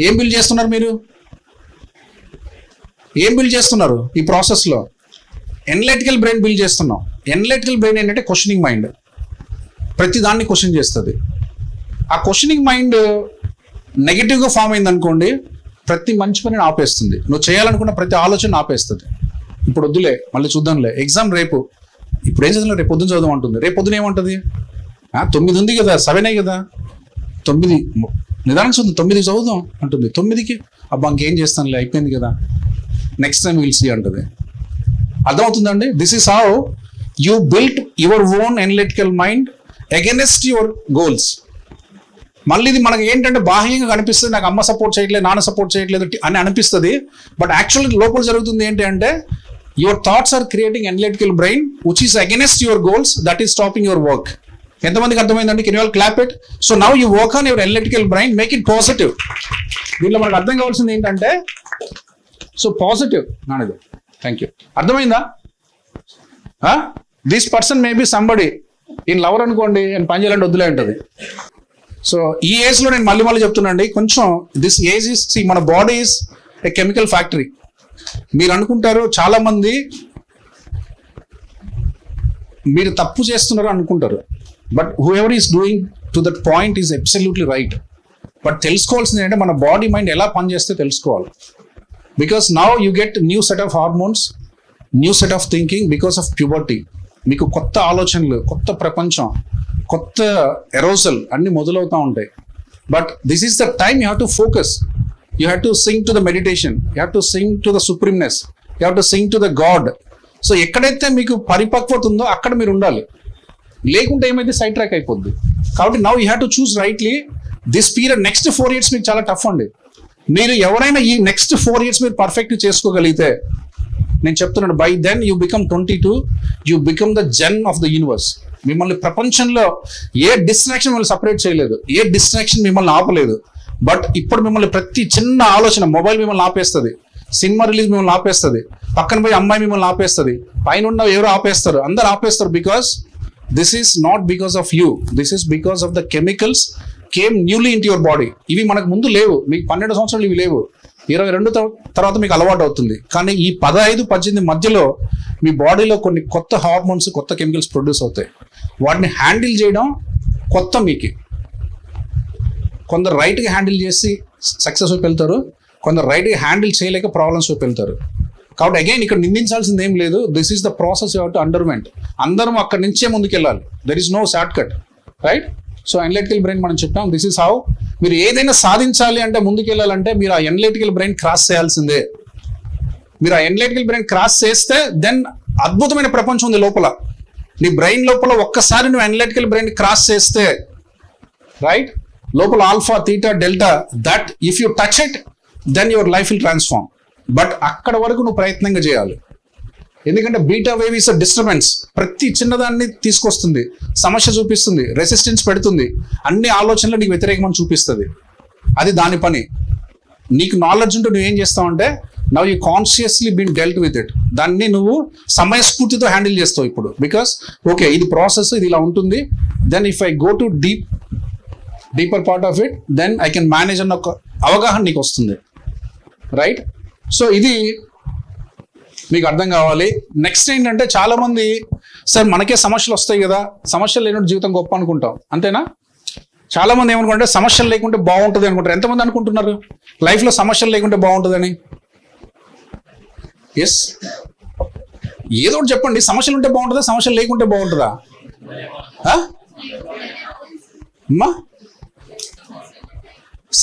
ఏం బిల్డ్ చేస్తున్నారు? మీరు ఏం బిల్డ్ చేస్తున్నారు ఈ ప్రాసెస్లో? ఎనలిటికల్ బ్రెయిన్ బిల్డ్ చేస్తున్నాం. ఎనలిటికల్ బ్రెయిన్ ఏంటంటే క్వశ్చనింగ్ మైండ్. ప్రతి దాన్ని క్వశ్చన్ చేస్తుంది. ఆ క్వశ్చనింగ్ మైండ్ నెగిటివ్గా ఫామ్ అయింది అనుకోండి, ప్రతి మంచి పనిని ఆపేస్తుంది. నువ్వు చేయాలనుకున్న ప్రతి ఆలోచన ఆపేస్తుంది. ఇప్పుడు వద్దులే, మళ్ళీ చూద్దాంలే, ఎగ్జామ్ రేపు, ఇప్పుడు ఏం చదువులే, రేపు పొద్దున చదువు అంటుంది. రేపు పొద్దున ఏమంటుంది? 9 ఉంది కదా, 7 కదా, 9 నిదానం చదువు, 9 చదువుదాం అంటుంది. 9కి అబ్బా ఇంకేం చేస్తానులే, అయిపోయింది కదా, నెక్స్ట్ టైం విల్ సీ అంటుంది. అర్థమవుతుందండి? This is how you built your own analytical mind against your goals. మళ్ళీ ఇది మనకి ఏంటంటే బాహ్యంగా కనిపిస్తుంది, నాకు అమ్మ సపోర్ట్ చేయట్లేదు, నాన్న సపోర్ట్ చేయట్లేదు అని అనిపిస్తుంది. బట్ యాక్చువల్లీ లోపల జరుగుతుంది ఏంటి అంటే your thoughts are creating analytical brain which is against your goals, that is stopping your work. ఎంతమందికి అర్థమైందండి? Can you all clap it? So now you work on your analytical brain, make it positive. దీంట్లో మనకు అర్థం కావాల్సింది ఏంటంటే so positive నాన్నది. Thank you. అర్థమైందా? This person may be somebody ఈయన లవర్ అనుకోండి, ఆయన పని చేయాలంటే వద్దులే ఉంటుంది. సో ఈ ఏజ్లో నేను మళ్ళీ మళ్ళీ చెప్తున్నాండి, కొంచెం దిస్ ఏజ్ ఇస్ మన body is a chemical factory. మీరు అనుకుంటారు చాలా మంది మీరు తప్పు చేస్తున్నారు అనుకుంటారు, but who ever is doing to that point is absolutely right. But తెలుసుకోవాల్సింది ఏంటంటే మన బాడీ మైండ్ ఎలా పనిచేస్తే తెలుసుకోవాలి. Because now you get new set of hormones new set of thinking because of puberty. మీకు కొత్త ఆలోచనలు, కొత్త ప్రపంచం, కొత్త ఎరోసల్ అన్ని మొదలవుతూ ఉంటాయి. But this is the time you have to focus. You have to sing to the meditation, you have to sing to the supremeness, you have to sing to the God. So ఎక్కడైతే మీకు పరిపక్వత ఉందో అక్కడ మీరు ఉండాలి. లేకుంటే ఏమైతే side track అయిపోద్ది. కాబట్టి now you have to choose rightly. This period next 4 years మీకు చాలా టఫ్ అండి. మీరు ఎవరైనా ఈ నెక్స్ట్ 4 years మీరు పర్ఫెక్ట్ చేసుకోగలిగితే, నేను చెప్తున్నాను, by then you become 22, you become the zen of the universe. మిమ్మల్ని ప్రపంచంలో ఏ డిస్ట్రాక్షన్ మిమ్మల్ని సపరేట్ చేయలేదు, ఏ డిస్ట్రాక్షన్ మిమ్మల్ని ఆపలేదు. బట్ ఇప్పుడు మిమ్మల్ని ప్రతి చిన్న ఆలోచన, మొబైల్ మిమ్మల్ని ఆపేస్తుంది, సినిమా రిలీజ్ మిమ్మల్ని ఆపేస్తుంది, పక్కన పోయి అమ్మాయి మిమ్మల్ని ఆపేస్తుంది, పైన ఉన్న ఎవరు ఆపేస్తారు, అందరు ఆపేస్తారు. Because this is not because of you, this is because of the chemicals came newly in to your body. ఇవి మనకు ముందు లేవు. మీకు 12 సంవత్సరాలు ఇవి లేవు. 22 తర్వాత మీకు అలవాటు అవుతుంది. కానీ ఈ 15-18 మధ్యలో మీ బాడీలో కొన్ని కొత్త హార్మోన్స్, కొత్త కెమికల్స్ ప్రొడ్యూస్ అవుతాయి. వాటిని హ్యాండిల్ చేయడం కొత్త మీకు. కొందరు రైట్గా హ్యాండిల్ చేసి సక్సెస్ వైపు వెళ్తారు, కొందరు రైట్గా హ్యాండిల్ చేయలేక ప్రాబ్లమ్స్ వైపు వెళ్తారు. కాబట్టి అగైన్ ఇక్కడ నిందించాల్సింది ఏం లేదు. This is the process you have to underwent. అందరం అక్కడి నుంచే ముందుకెళ్ళాలి. There is no short cut, right? So analytical brain మనం చెప్పాం, దిస్ ఈస్ హౌ. మీరు ఏదైనా సాధించాలి అంటే, ముందుకెళ్ళాలంటే మీరు ఆ ఎనలిటికల్ బ్రెయిన్ క్రాస్ చేయాల్సిందే. మీరు ఆ ఎనలిటికల్ బ్రెయిన్ క్రాస్ చేస్తే దెన్ అద్భుతమైన ప్రపంచం ఉంది లోపల. నీ బ్రెయిన్ లోపల ఒక్కసారి నువ్వు ఎనలిటికల్ బ్రెయిన్ క్రాస్ చేస్తే, రైట్, లోపల alpha, theta, delta, that if you touch it then your life will transform. But అక్కడ వరకు నువ్వు ప్రయత్నంగా చేయాలి. ఎందుకంటే beta wave is a disturbance. ప్రతి చిన్నదాన్ని తీసుకొస్తుంది, సమస్య చూపిస్తుంది, రెసిస్టెన్స్ పెడుతుంది, అన్ని ఆలోచనలు నీకు వ్యతిరేకమని చూపిస్తుంది. అది దాని పని. నీకు నాలెడ్జ్ ఉంటే నువ్వేం చేస్తావు అంటే, now you consciously been dealt with it. దాన్ని నువ్వు సమయస్ఫూర్తితో హ్యాండిల్ చేస్తావు ఇప్పుడు. బికాస్ ఓకే, ఇది ప్రాసెస్, ఇది ఇలా ఉంటుంది. Then if I go to deeper part of it, then I can manage అన్న ఒక అవగాహన నీకు వస్తుంది, రైట్? సో ఇది మీకు అర్థం కావాలి. నెక్స్ట్ ఏంటంటే, చాలా మంది సార్ మనకే సమస్యలు వస్తాయి కదా, సమస్యలు లేనట్టు జీవితం గొప్ప అనుకుంటాం, అంతేనా? చాలా మంది ఏమనుకుంటే సమస్యలు లేకుంటే బాగుంటుంది అనుకుంటారు. ఎంతమంది అనుకుంటున్నారు లైఫ్లో సమస్యలు లేకుంటే బాగుంటుందని? ఎస్, ఏదో ఒకటి చెప్పండి. సమస్యలు ఉంటే బాగుంటుందా, సమస్యలు లేకుంటే బాగుంటుందా? అమ్మా,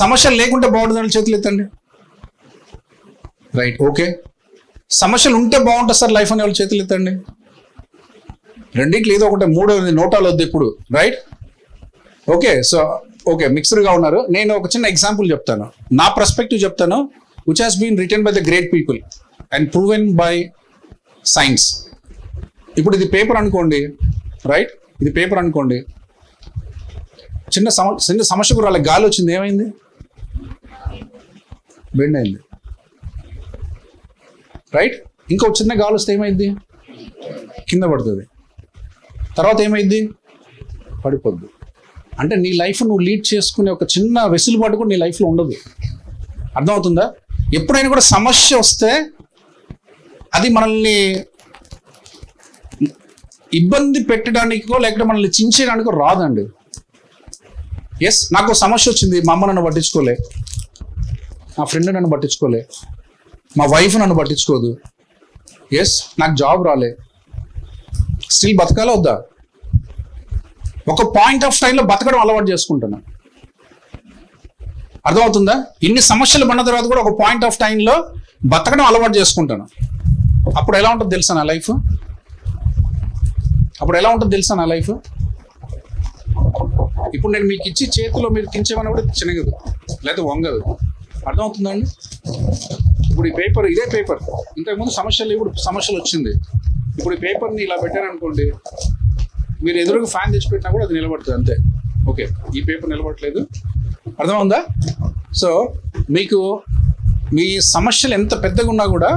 సమస్యలు లేకుంటే బాగుంటుందని చేతులు ఎత్తండి. Right, okay. సమస్యలు ఉంటే బాగుంటుంది సార్ లైఫ్ అని వాళ్ళు చేతులు ఎత్తండి. రెండింటిలో ఏదో ఒకటి, మూడోది నోటాలు వద్దు ఇప్పుడు, రైట్? ఓకే, సో ఓకే, మిక్స్డ్గా ఉన్నారు. నేను ఒక చిన్న ఎగ్జాంపుల్ చెప్తాను, నా పర్స్పెక్టివ్ చెప్తాను, which has been written by the great people and proven by science. ఇప్పుడు ఇది పేపర్ అనుకోండి, రైట్? ఇది పేపర్ అనుకోండి. చిన్న సమస్య కూడా వాళ్ళకి గాలి వచ్చింది, ఏమైంది? బెండ్ అయింది, రైట్? ఇంకో చిన్న గాలి వస్తే ఏమైంది? కింద పడుతుంది. తర్వాత ఏమైంది? పడిపోద్ది. అంటే నీ లైఫ్ నువ్వు లీడ్ చేసుకునే ఒక చిన్న వెసులుబాటు కూడా నీ లైఫ్లో ఉండదు. అర్థమవుతుందా? ఎప్పుడైనా కూడా సమస్య వస్తే అది మనల్ని ఇబ్బంది పెట్టడానికో లేకపోతే మనల్ని చించేయడానికో రాదండి. ఎస్, నాకు సమస్య వచ్చింది, మా అమ్మ నన్ను పట్టించుకోలే, నా ఫ్రెండ్ నన్ను పట్టించుకోలే, మా వైఫ్ నన్ను పట్టించుకోదు. ఎస్, నాకు జాబ్ రాలే, స్టిల్ బతకాలా వద్దా? ఒక పాయింట్ ఆఫ్ టైంలో బతకడం అలవాటు చేసుకుంటున్నాను. అర్థమవుతుందా? ఇన్ని సమస్యలు పడిన తర్వాత కూడా ఒక పాయింట్ ఆఫ్ టైంలో బతకడం అలవాటు చేసుకుంటాను. అప్పుడు ఎలా ఉంటుంది తెలుసా నా లైఫ్? ఇప్పుడు నేను మీకు ఇచ్చి చేతిలో మీరు తించేమని కూడా చిన్నగదు, లేదా వంగదు. అర్థమవుతుందండి? ఇప్పుడు ఈ పేపర్, ఇదే పేపర్, ఇంతకుముందు సమస్యలు, ఇప్పుడు సమస్యలు వచ్చింది. ఇప్పుడు ఈ పేపర్ని ఇలా పెట్టారనుకోండి, మీరు ఎదురుగా ఫ్యాన్ తెచ్చిపెట్టినా కూడా అది నిలబడుతుంది, అంతే. ఓకే, ఈ పేపర్ నిలబడట్లేదు. అర్థమవుందా? సో మీకు మీ సమస్యలు ఎంత పెద్దగా ఉన్నా కూడా,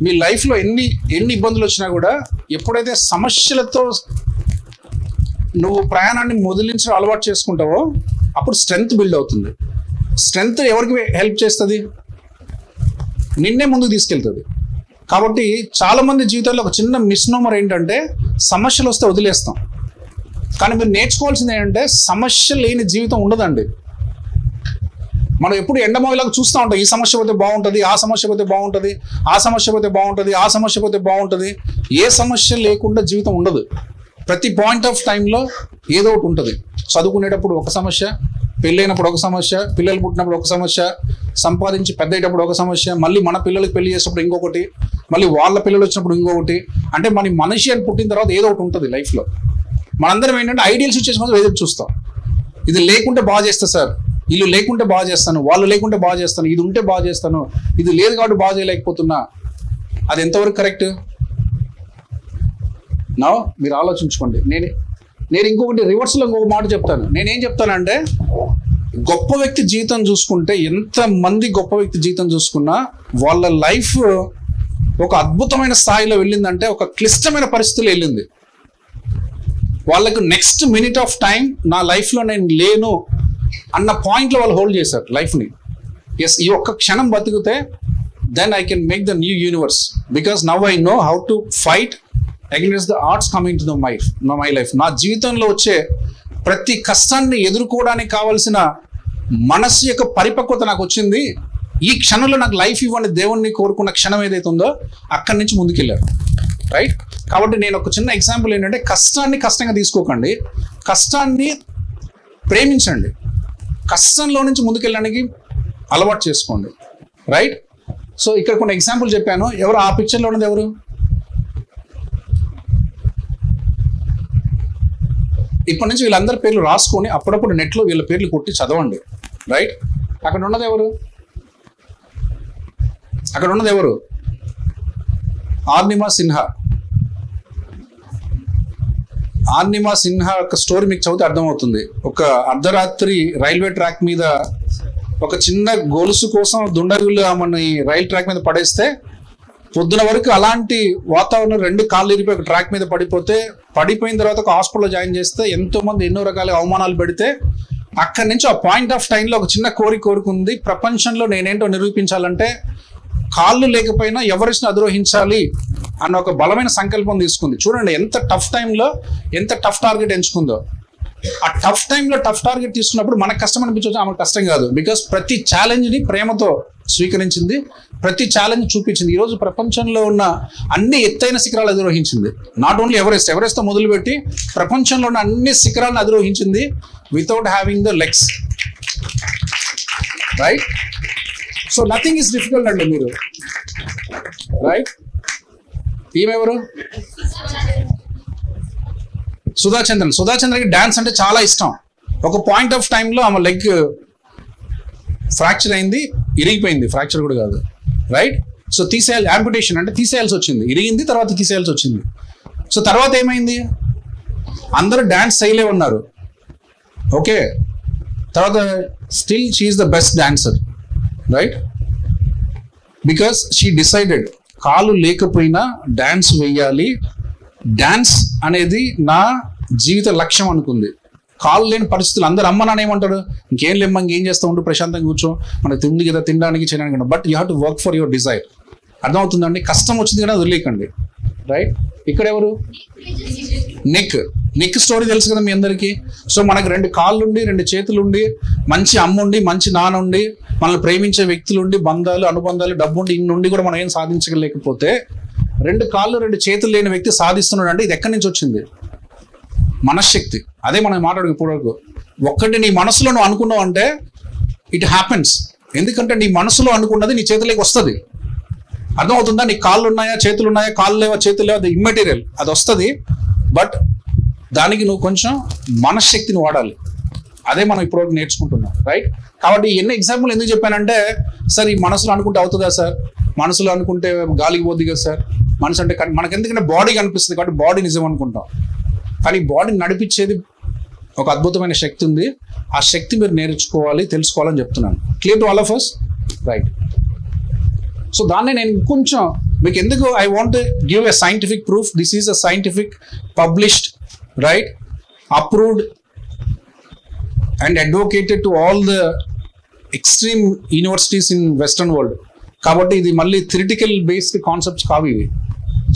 మీ లైఫ్లో ఎన్ని ఇబ్బందులు వచ్చినా కూడా, ఎప్పుడైతే సమస్యలతో నువ్వు ప్రయాణాన్ని మొదలించడం అలవాటు చేసుకుంటావో అప్పుడు స్ట్రెంగ్త్ బిల్డ్ అవుతుంది. స్ట్రెంగ్త్ ఎవరికి హెల్ప్ చేస్తుంది? నిన్నే ముందుకు తీసుకెళ్తుంది. కాబట్టి చాలామంది జీవితాల్లో ఒక చిన్న మిస్నోమర్ ఏంటంటే, సమస్యలు వస్తే వదిలేస్తాం. కానీ మీరు నేర్చుకోవాల్సింది ఏంటంటే, సమస్య లేని జీవితం ఉండదండి. మనం ఎప్పుడు ఎండమావిలాగా చూస్తూ ఉంటాం, ఈ సమస్య పోతే బాగుంటుంది, ఆ సమస్య పోతే బాగుంటుంది, ఆ సమస్య పోతే బాగుంటుంది, ఆ సమస్య పోతే బాగుంటుంది. ఏ సమస్య లేకుండా జీవితం ఉండదు. ప్రతి పాయింట్ ఆఫ్ టైంలో ఏదో ఒకటి ఉంటుంది. చదువుకునేటప్పుడు ఒక సమస్య, పెళ్ళైనప్పుడు ఒక సమస్య, పిల్లలు పుట్టినప్పుడు ఒక సమస్య, సంపాదించి పెద్ద అయ్యేటప్పుడు ఒక సమస్య, మళ్ళీ మన పిల్లలకి పెళ్లి చేసేటప్పుడు ఇంకొకటి, మళ్ళీ వాళ్ళ పిల్లలు వచ్చినప్పుడు ఇంకొకటి. అంటే మన మనిషి అని పుట్టిన తర్వాత ఏదో ఒకటి ఉంటుంది లైఫ్లో. మనందరం ఏంటంటే ఐడియల్ సిచ్యువేషన్ కోసం ఎదురు చూస్తాం. ఇది లేకుంటే బాగా చేస్తా సార్, ఇల్లు లేకుంటే బాగా చేస్తాను, వాళ్ళు లేకుంటే బాగా చేస్తాను, ఇది ఉంటే బాగా చేస్తాను, ఇది లేదు కాబట్టి బాగా చేయలేకపోతున్నా. అది ఎంతవరకు కరెక్ట్? నా మీరు ఆలోచించుకోండి. నేను ఇంకొకటి రివర్స్లో ఇంకొక మాట చెప్తాను. నేనేం చెప్తానంటే, గొప్ప వ్యక్తి జీవితం చూసుకుంటే, ఎంతమంది గొప్ప వ్యక్తి జీవితం చూసుకున్నా వాళ్ళ లైఫ్ ఒక అద్భుతమైన స్థాయిలో వెళ్ళిందంటే ఒక క్లిష్టమైన పరిస్థితులు వెళ్ళింది. వాళ్ళకు నెక్స్ట్ మినిట్ ఆఫ్ టైం నా లైఫ్లో నేను లేను అన్న పాయింట్లో వాళ్ళు హోల్డ్ చేశారు లైఫ్ని. ఎస్, ఈ ఒక్క క్షణం బతికితే then I can make the new universe, because now I know how to fight against the arts coming to my life. నా జీవితంలో వచ్చే ప్రతి కష్టాన్ని ఎదుర్కోవడానికి కావాల్సిన మనస్సు యొక్క పరిపక్వత నాకు వచ్చింది. ఈ క్షణంలో నాకు లైఫ్ ఇవ్వని దేవుణ్ణి కోరుకున్న క్షణం ఏదైతే ఉందో అక్కడి నుంచి ముందుకెళ్ళారు. రైట్? కాబట్టి నేను ఒక చిన్న ఎగ్జాంపుల్ ఏంటంటే, కష్టాన్ని కష్టంగా తీసుకోకండి, కష్టాన్ని ప్రేమించండి, కష్టంలో నుంచి ముందుకెళ్ళడానికి అలవాటు చేసుకోండి. రైట్? సో ఇక్కడ కొన్ని ఎగ్జాంపుల్ చెప్పాను. ఎవరు ఆ పిక్చర్లో ఉన్నది? ఎవరు? ఇప్పటి నుంచి వీళ్ళందరి పేర్లు రాసుకొని అప్పుడప్పుడు నెట్లో వీళ్ళ పేర్లు కొట్టి చదవండి. రైట్? అక్కడ ఉన్నది ఎవరు? ఆర్నిమా సిన్హా. ఆర్నిమా సిన్హా యొక్క స్టోరీ మీకు చదివితే అర్థమవుతుంది. ఒక అర్ధరాత్రి రైల్వే ట్రాక్ మీద ఒక చిన్న గొలుసు కోసం దుండగులు ఆమెని రైల్ ట్రాక్ మీద పడేస్తే, పొద్దున వరకు అలాంటి వాతావరణం, 2 కాళ్ళు ఇరిపోయి ఒక ట్రాక్ మీద పడిపోయిన తర్వాత ఒక హాస్పిటల్లో జాయిన్ చేస్తే ఎంతో మంది ఎన్నో రకాల అవమానాలు పెడితే, అక్కడి నుంచి ఆ పాయింట్ ఆఫ్ టైంలో ఒక చిన్న కోరుకుంది, ప్రపంచంలో నేనేంటో నిరూపించాలంటే కాళ్ళు లేకపోయినా ఎవరెస్ట్ని అధిరోహించాలి అన్న ఒక బలమైన సంకల్పం తీసుకుంది. చూడండి ఎంత టఫ్ టైంలో ఎంత టఫ్ టార్గెట్ ఎంచుకుందో. ఆ టఫ్ టైంలో టఫ్ టార్గెట్ తీసుకున్నప్పుడు మనకు కష్టం అనిపించవచ్చు, ఆమెకు కష్టం కాదు. బికాస్ ప్రతి ఛాలెంజ్ని ప్రేమతో స్వీకరించింది, ప్రతి ఛాలెంజ్ చూపించింది. ఈరోజు ప్రపంచంలో ఉన్న అన్ని ఎత్తైన శిఖరాలు అధిరోహించింది. నాట్ ఓన్లీ ఎవరెస్ట్తో మొదలుపెట్టి ప్రపంచంలో ఉన్న అన్ని శిఖరాలను అధిరోహించింది without having the legs. Right? So nothing is difficult అండి మీరు. రైట్? ఈమెవరు? సుధాచంద్రన్కి డాన్స్ అంటే చాలా ఇష్టం. ఒక పాయింట్ ఆఫ్ టైంలో ఆమె లెగ్ ఫ్రాక్చర్ అయింది, ఇరిగిపోయింది. ఫ్రాక్చర్ కూడా కాదు. రైట్? సో యాంపుటేషన్ అంటే తీసేయాల్సి వచ్చింది. ఇరిగింది, తర్వాత తీసేయాల్సి వచ్చింది. సో తర్వాత ఏమైంది? అందరూ డాన్స్ చేయలే ఉన్నారు. ఓకే, తర్వాత still she is the best dancer. Right? Because she decided కాలు లేకపోయినా డాన్స్ వేయాలి, డాన్స్ అనేది నా జీవిత లక్ష్యం అనుకుంది. కాలు లేని పరిస్థితులు అందరు అమ్మ నాన్న ఏమంటారు, ఇంకేం లేమ్మ, ఇంకేం చేస్తూ ఉంటూ ప్రశాంతంగా కూర్చో, మనకు తిండి కదా తినడానికి చేయడానికి. But you have to work for your desire. అర్థమవుతుందండి? కష్టం వచ్చింది కదా వదిలేకండి. రైట్? ఇక్కడ ఎవరు? నిక్ స్టోరీ తెలుసు కదా మీ అందరికీ. సో మనకు 2 కాళ్ళుండి 2 చేతులుండి, మంచి అమ్ముండి, మంచి నానుండి, మనల్ని ప్రేమించే వ్యక్తులుండి, బంధాలు అనుబంధాలు, డబ్బుండి, ఇన్నుండి కూడా మనం ఏం సాధించలేకపోతే 2 కాళ్ళు 2 చేతులు లేని వ్యక్తి సాధిస్తున్నాడు అంటే ఇది ఎక్కడి నుంచి వచ్చింది? మనశ్శక్తి. అదే మనం మాట్లాడు ఇప్పటివరకు. ఒక్కటి నీ మనసులో నువ్వు అనుకున్నావు అంటే ఇట్ హ్యాపెన్స్. ఎందుకంటే నీ మనసులో అనుకున్నది నీ చేతులకి వస్తుంది. అర్థమవుతుందా? నీ కాళ్ళు ఉన్నాయా, చేతులు ఉన్నాయా, కాళ్ళు లేవా, చేతులు లేవా, అది ఇమ్మెటీరియల్, అది వస్తుంది. బట్ దానికి నువ్వు కొంచెం మనశ్శక్తిని వాడాలి. అదే మనం ఇప్పటివరకు నేర్చుకుంటున్నాం. రైట్? కాబట్టి ఎన్ని ఎగ్జాంపుల్ ఎందుకు చెప్పానంటే, సార్ ఈ మనసులో అనుకుంటే అవుతుందా సార్? మనసులో అనుకుంటే గాలికి పోద్ది కదా సార్. మనసు అంటే మనకు ఎందుకంటే బాడీ కనిపిస్తుంది కాబట్టి బాడీ నిజం అనుకుంటాం. కానీ బాడీని నడిపించేది ఒక అద్భుతమైన శక్తి ఉంది. ఆ శక్తి మీరు నేర్చుకోవాలి, తెలుసుకోవాలని చెప్తున్నాను. Clear to all of us? Right? So దాన్ని నేను కొంచెం మీకు ఎందుకు I want give a scientific proof. This is a scientific published, right, approved and advocated to all the extreme universities in western world. కాబట్టి ఇది మళ్ళీ థియరిటికల్ బేస్డ్ కాన్సెప్ట్స్ కావు ఇవి.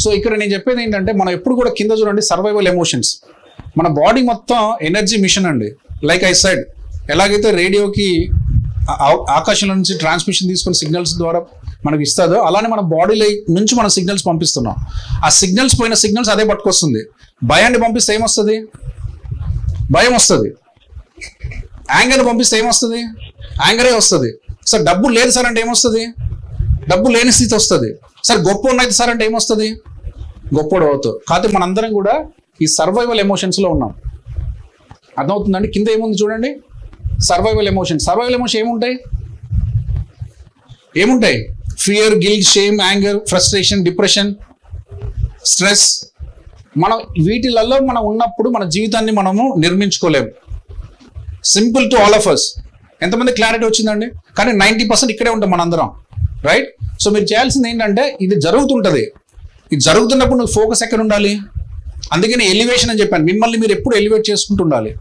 సో ఇక్కడ నేను చెప్పేది ఏంటంటే, మనం ఎప్పుడు కూడా కింద చూడండి సర్వైవల్ ఎమోషన్స్. మన బాడీ మొత్తం ఎనర్జీ మిషన్ అండి. లైక్ ఐ సెడ్, ఎలాగైతే రేడియోకి ఆకాశంలో నుంచి ట్రాన్స్మిషన్ తీసుకుని సిగ్నల్స్ ద్వారా మనకి ఇస్తుందో అలానే మన బాడీలో నుంచి మనం సిగ్నల్స్ పంపిస్తున్నాం. ఆ సిగ్నల్స్ పోయిన సిగ్నల్స్ అదే పట్టుకొస్తుంది. భయాన్ని పంపిస్తే ఏమొస్తుంది? భయం వస్తుంది. యాంగర్ని పంపిస్తే ఏమొస్తుంది? యాంగరే వస్తుంది. సార్ డబ్బు లేదు సార్ అంటే ఏమొస్తుంది? డబ్బు లేని స్థితి వస్తుంది. సార్ గొప్ప ఉన్నది సార్ అంటే ఏమొస్తుంది? గొప్పడు అవుతావు. కాకపోతే మనందరం కూడా ఈ సర్వైవల్ ఎమోషన్స్లో ఉన్నాం. అర్థమవుతుందండి? కింద ఏముంది చూడండి, సర్వైవల్ ఎమోషన్. సర్వైవల్ ఎమోషన్ ఏముంటాయి? Fear, guilt, shame, anger, frustration, depression, stress. మనం వీటిలలో మనం ఉన్నప్పుడు మన జీవితాన్ని మనము నిర్మించుకోలేము. Simple to all of us. ఎంతమంది క్లారిటీ వచ్చిందండి? కానీ 90% ఇక్కడే ఉంటాం మనందరం, రైట్? సో మీరు చేయాల్సింది ఏంటంటే, ఇది జరుగుతుంటుంది. ఇది జరుగుతున్నప్పుడు నువ్వు ఫోకస్ ఎక్కడ ఉండాలి? అందుకని ఎలివేషన్ అని చెప్పాను. మిమ్మల్ని మీరు ఎప్పుడు ఎలివేట్ చేసుకుంటూ ఉండాలి.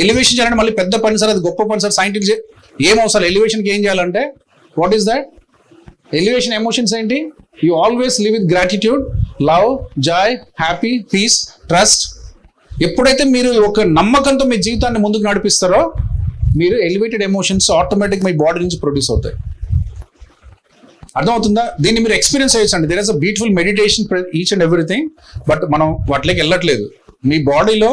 ఎలివేషన్ చేయాలంటే మళ్ళీ పెద్ద పని సార్, అది గొప్ప పని సార్, సైంటిఫిక్ ఏం అవసరం. ఎలివేషన్కి ఏం చేయాలంటే, what is that? Elevation emotions ఏంటి? You always live with gratitude, love, joy, happy, peace, trust. ఎప్పుడైతే మీరు ఒక నమ్మకంతో మీ జీవితాన్ని ముందుకు నడిపిస్తారో, మీరు ఎలివేటెడ్ ఎమోషన్స్ ఆటోమేటిక్ మీ బాడీ నుంచి ప్రొడ్యూస్ అవుతాయి. అర్థమవుతుందా? దీన్ని మీరు ఎక్స్పీరియన్స్ చేయొచ్చండి. There is a beautiful meditation each and everything. But మనం వాటిలోకి వెళ్ళట్లేదు. మీ బాడీలో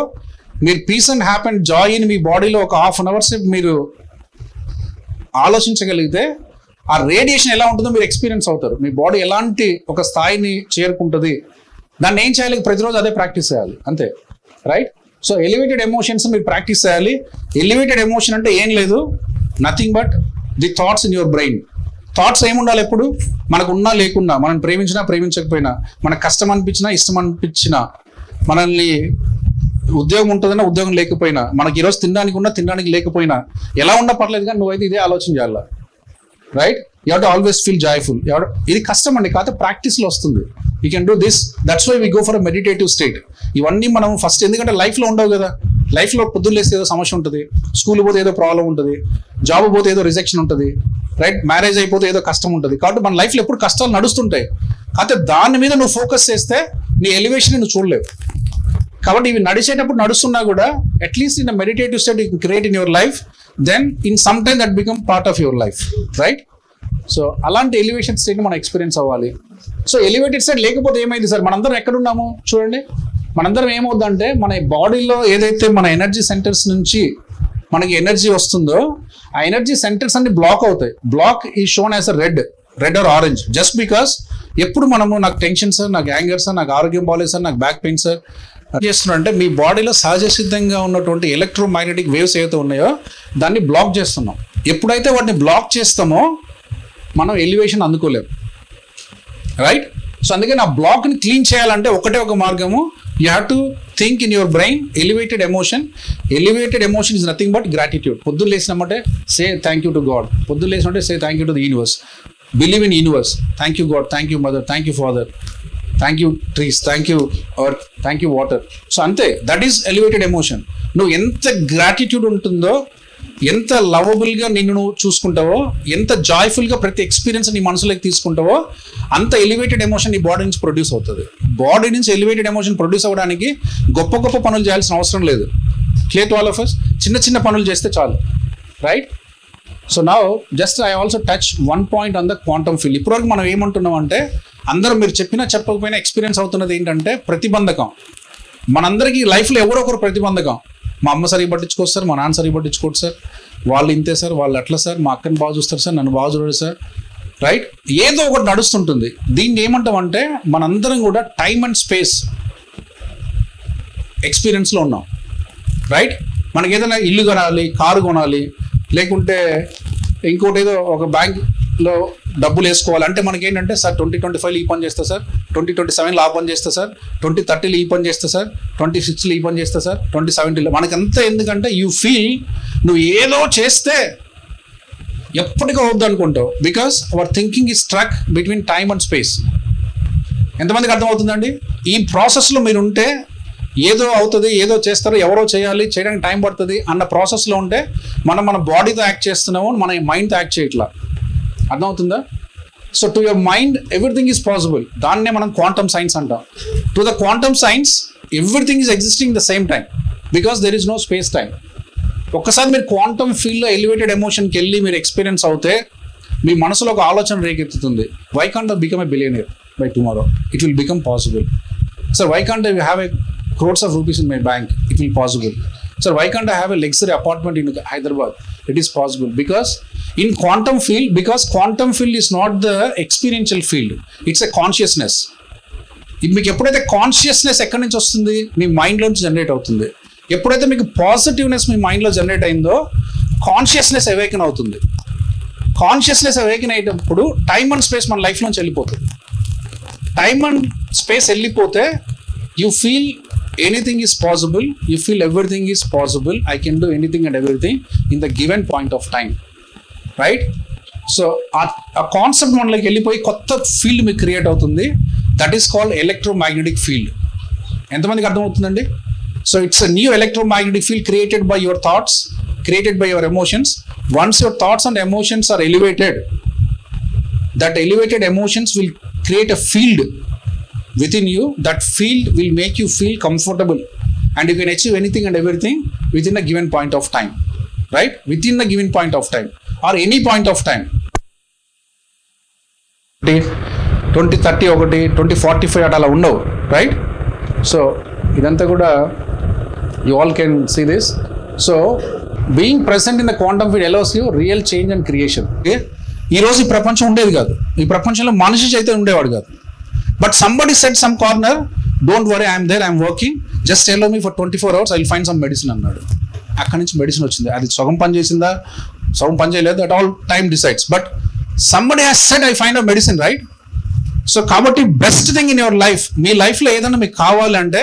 మీరు పీస్ అండ్ హ్యాపీ అండ్ జాయ్ని మీ బాడీలో ఒక ½ an hour సేపు మీరు ఆలోచించగలిగితే, ఆ రేడియేషన్ ఎలా ఉంటుందో మీరు ఎక్స్పీరియన్స్ అవుతారు. మీ బాడీ ఎలాంటి ఒక స్థాయిని చేరుకుంటుంది, దాన్ని ఏం చేయాలి? ప్రతిరోజు అదే ప్రాక్టీస్ చేయాలి, అంతే, రైట్? సో ఎలివేటెడ్ ఎమోషన్స్ మీరు ప్రాక్టీస్ చేయాలి. ఎలివేటెడ్ ఎమోషన్ అంటే ఏం లేదు, nothing but the thoughts in your brain. Thoughts ఏముండాలి? ఎప్పుడు మనకు ఉన్నా లేకున్నా, మనం ప్రేమించినా ప్రేమించకపోయినా, మనకు కష్టం అనిపించినా ఇష్టం అనిపించినా, మనల్ని ఉద్యోగం ఉంటుందన్నా ఉద్యోగం లేకపోయినా, మనకి ఈరోజు తినడానికి ఉన్నా తినడానికి లేకపోయినా, ఎలా ఉన్నా పర్లేదు కానీ నువ్వైతే ఇదే ఆలోచన చేయాలి, right? You have to always feel joyful. ఇది కష్టం అండి, కాకపోతే ప్రాక్టీస్లో వస్తుంది. You can do this. That's why we go for a meditative state. ఇవన్నీ మనం ఫస్ట్, ఎందుకంటే లైఫ్లో ఉండవు కదా. లైఫ్లో పొద్దున్న లేస్తే ఏదో సమస్య ఉంటుంది, స్కూల్ పోతే ఏదో ప్రాబ్లం ఉంటుంది, జాబ్ పోతే ఏదో రిజెక్షన్ ఉంటుంది, రైట్? మ్యారేజ్ అయిపోతే ఏదో కష్టం ఉంటుంది. కాబట్టి మన లైఫ్లో ఎప్పుడు కష్టాలు నడుస్తుంటాయి. కాకపోతే దాని మీద నువ్వు ఫోకస్ చేస్తే నీ ఎలివేషన్ నువ్వు చూడలేవు. కాబట్టి ఇవి నడిచేటప్పుడు నడుస్తున్నా కూడా at least in meditative state you create in your life, then in some time that become part of your life, right? So అలాంటి ఎలివేషన్ స్టేట్ మనం ఎక్స్పీరియన్స్ అవ్వాలి. సో ఎలివేటెడ్ స్టేట్ లేకపోతే ఏమైంది సార్? మనందరం ఎక్కడున్నాము చూడండి. మనందరం ఏమవుద్దంటే, మన బాడీలో ఏదైతే మన ఎనర్జీ సెంటర్స్ నుంచి మనకి ఎనర్జీ వస్తుందో, ఆ ఎనర్జీ సెంటర్స్ అన్ని బ్లాక్ అవుతాయి. Block is shown as a red or orange, just because ఎప్పుడు మనము నాకు టెన్షన్ సార్, నాకు యాంగర్ సార్, నాకు ఆరోగ్యం బాగాలేదు సార్, నాకు బ్యాక్ పెయిన్ సార్ చేస్తున్నారంటే, మీ బాడీలో సహజ సిద్ధంగా ఉన్నటువంటి ఎలక్ట్రోమాగ్నెటిక్ వేవ్స్ ఏవైతే ఉన్నాయో దాన్ని బ్లాక్ చేస్తున్నాం. ఎప్పుడైతే వాటిని బ్లాక్ చేస్తామో మనం ఎలివేషన్ అందుకోలేము, రైట్? సో అందుకని ఆ బ్లాక్ని క్లీన్ చేయాలంటే ఒకటే ఒక మార్గము, you have to think in your brain elevated emotion. Elevated emotion is nothing but gratitude. పొద్దున్న లేసినామంటే say thank you to God. పొద్దున్న లేసినట్టే say thank you to the universe. Believe in universe. Thank you God, thank you mother, thank you father, thank you trees, thank you earth, thank you water. So అంతే, that is elevated emotion. నువ్వు ఎంత gratitude ఉంటుందో, ఎంత లవబుల్గా నిన్ను నువ్వు చూసుకుంటావో, ఎంత జాయ్ఫుల్గా ప్రతి experience నీ మనసులోకి తీసుకుంటావో, అంత ఎలివేటెడ్ ఎమోషన్ నీ బాడీ నుంచి ప్రొడ్యూస్ అవుతుంది. బాడీ నుంచి ఎలివేటెడ్ ఎమోషన్ ప్రొడ్యూస్ అవ్వడానికి గొప్ప గొప్ప పనులు చేయాల్సిన అవసరం లేదు. Clear to all of us? చిన్న చిన్న పనులు చేస్తే చాలు, right? So now just I also touch one point on the quantum field. ఇప్పటివరకు మనం ఏమంటున్నాం అంటే, అందరూ మీరు చెప్పినా చెప్పకపోయినా ఎక్స్పీరియన్స్ అవుతున్నది ఏంటంటే ప్రతిబంధకం. మనందరికీ లైఫ్లో ఎవరో ఒకరు ప్రతిబంధకం. మా అమ్మ సరిగ్గా పట్టించుకోవచ్చు సార్, మా నాన్న సరిగ్గా పట్టించుకోవచ్చు సార్, వాళ్ళు ఇంతే సార్, వాళ్ళు అట్లా సార్, మా అక్కని బాగా చూస్తారు సార్, నన్ను బాగా చూడరు సార్, రైట్? ఏదో ఒకటి నడుస్తుంటుంది. దీన్ని ఏమంటామంటే, మనందరం కూడా టైమ్ అండ్ స్పేస్ ఎక్స్పీరియన్స్లో ఉన్నాం, రైట్? మనకి ఏదైనా ఇల్లు కొనాలి, కారు కొనాలి, లేకుంటే ఇంకోటి ఏదో ఒక బ్యాంక్లో డబ్బులు వేసుకోవాలి అంటే మనకి ఏంటంటే, సార్ 2025లో ఈ పని చేస్తా సార్, 2027లో ఆ పని చేస్తా సార్, 2030లో ఈ పని చేస్తా సార్, 26లో ఈ పని చేస్తా సార్, 2070లో. మనకంతా ఎందుకంటే యూ ఫీల్ నువ్వు ఏదో చేస్తే ఎప్పటికో అవుద్ది అనుకుంటావు, because our thinking is struck between time and space. ఎంతమందికి అర్థమవుతుందండి? ఈ ప్రాసెస్లో మీరు ఉంటే ఏదో అవుతుంది, ఏదో చేస్తారు, ఎవరో చేయాలి, చేయడానికి టైం పడుతుంది అన్న ప్రాసెస్లో ఉంటే మన బాడీతో యాక్ట్ చేస్తున్నాము, మన మైండ్తో యాక్ట్ చేయట్లా. అర్థమవుతుందా? So to your mind everything is possible. దాన్నే మనం క్వాంటమ్ సైన్స్ అంటాం. To the quantum science everything is existing the same time, because there is no space time. ఒక్కసారి మీరు క్వాంటమ్ ఫీల్డ్లో ఎలివేటెడ్ ఎమోషన్కి వెళ్ళి మీరు ఎక్స్పీరియన్స్ అవుతే మీ మనసులో ఒక ఆలోచన రేకెత్తుతుంది. Why can't I become a billionaire by tomorrow? It will become possible. Sir why can't I have a crores of rupees in my bank? It will possible. Sir, why can't I have a luxury apartment in Hyderabad? It is possible. Because in quantum field, because quantum field is not the experiential field, it's a consciousness. మీకు ఎప్పుడైతే consciousness ఎక్కడి నుంచి వస్తుంది? మీ మైండ్లో నుంచి generate అవుతుంది. ఎప్పుడైతే మీకు పాజిటివ్నెస్ మీ మైండ్లో జనరేట్ అయిందో కాన్షియస్నెస్ అవేకన్ అవుతుంది. కాన్షియస్నెస్ అవేకన్ అయ్యేటప్పుడు టైమ్ అండ్ స్పేస్ మన లైఫ్లోంచి వెళ్ళిపోతుంది. టైమ్ అండ్ స్పేస్ వెళ్ళిపోతే you feel anything is possible, you feel everything is possible, I can do anything and everything in the given point of time, right? So a concept మనలోకి వెళ్ళిపోయి కొత్త field మీకు create అవుతుంది. That is called electromagnetic field. ఎంతమందికి అర్థమవుతుందండి? So it's a new electromagnetic field created by your thoughts, created by your emotions. Once your thoughts and emotions are elevated, that elevated emotions will create a field within you. That field will make you feel comfortable and you can achieve anything and everything within a given point of time, right? Within a given point of time or any point of time. 2030 ఒకటి 2045 అలా ఉండవు, right? So ఇదంతా కూడా you all can see this. So being present in the quantum field allows you real change and creation. Okay? ఈ రోజు ఈ ప్రపంచం ఉండేది కాదు. ఈ ప్రపంచంలో మనిషి అయితే ఉండేవాడు కాదు. But somebody said some corner, don't worry, I am there, I am working, just allow me for 24 hours, I will find some medicine అన్నాడు. అక్కడి నుంచి మెడిసిన్ వచ్చింది. అది సగం పని చేసిందా, సగం పని చేయలేదు, that all time decides. But somebody has said I find a medicine, right? So కాబట్టి best thing in your life, మీ లైఫ్లో ఏదైనా మీకు కావాలంటే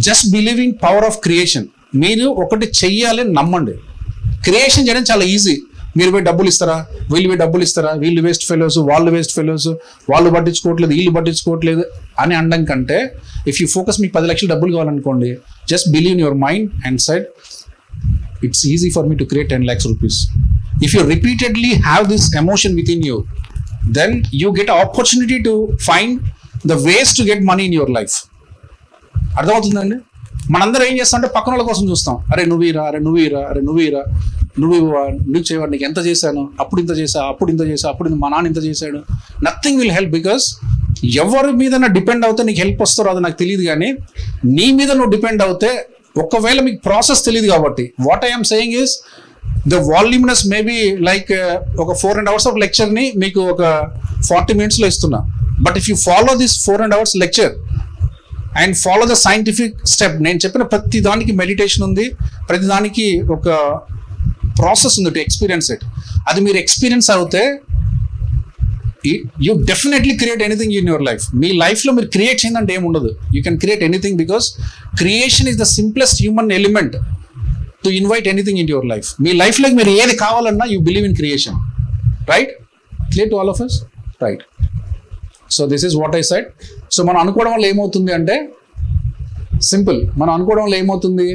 just believe in power of creation. మీరు ఒకటి చెయ్యాలి, నమ్మండి. క్రియేషన్ చేయడం చాలా ఈజీ. మీరు పోయి డబ్బులు ఇస్తారా, వీళ్ళు పోయి డబ్బులు ఇస్తారా, వీళ్ళు వేస్ట్ ఫెలోస్, వాళ్ళు వేస్ట్ ఫెలోస్, వాళ్ళు పట్టించుకోవట్లేదు, వీళ్ళు పట్టించుకోవట్లేదు అని అనడం కంటే ఇఫ్ యూ ఫోకస్, మీకు 10 లక్షలు డబ్బులు కావాలనుకోండి, just believe in your mind and said it's easy for me to create 10 lakhs rupees. If you repeatedly have this emotion within you, then you get an opportunity to find the ways to get money in your life. అర్థమవుతుందండి? మనందరం ఏం చేస్తాం అంటే పక్కన వాళ్ళ కోసం చూస్తాం. అరే నువ్వీరా, అరే నువ్వీరా, అరే నువ్వీరా, నువ్వు చేయవాడు, నీకు ఎంత చేశాను, అప్పుడు ఇంత చేసా, అప్పుడు ఇంత చేసా, అప్పుడు మా నాన్న ఇంత చేశాడు. Nothing will help. బికాస్ ఎవరి మీద డిపెండ్ అవుతే నీకు హెల్ప్ వస్తారో అది నాకు తెలియదు, కానీ నీ మీద నువ్వు డిపెండ్ అవుతే ఒకవేళ మీకు ప్రాసెస్ తెలియదు. కాబట్టి what I'm saying is the voluminous maybe like ఒక 4.5 hours ఆఫ్ లెక్చర్ని మీకు ఒక 40 minutes ఇస్తున్నా. But if you follow this 4.5 hours lecture and follow the scientific step, నేను చెప్పిన ప్రతి దానికి మెడిటేషన్ ఉంది, ప్రతి దానికి ఒక ప్రాసెస్ ఉంది టు ఎక్స్పీరియన్స్ ఇట్. అది మీరు ఎక్స్పీరియన్స్ అవుతే you definitely create anything in your life. మీ లైఫ్లో మీరు క్రియేట్ చేయందంటే ఏముండదు. You can create anything because creation is the simplest human element to invite anything in your life. మీ లైఫ్లోకి మీరు ఏది కావాలన్నా you believe in creation, right? Clear to all of us, right? So this is what I said. So మనం అనుకోవడం వల్ల ఏమవుతుంది అంటే సింపుల్, మనం అనుకోవడం వల్ల ఏమవుతుంది,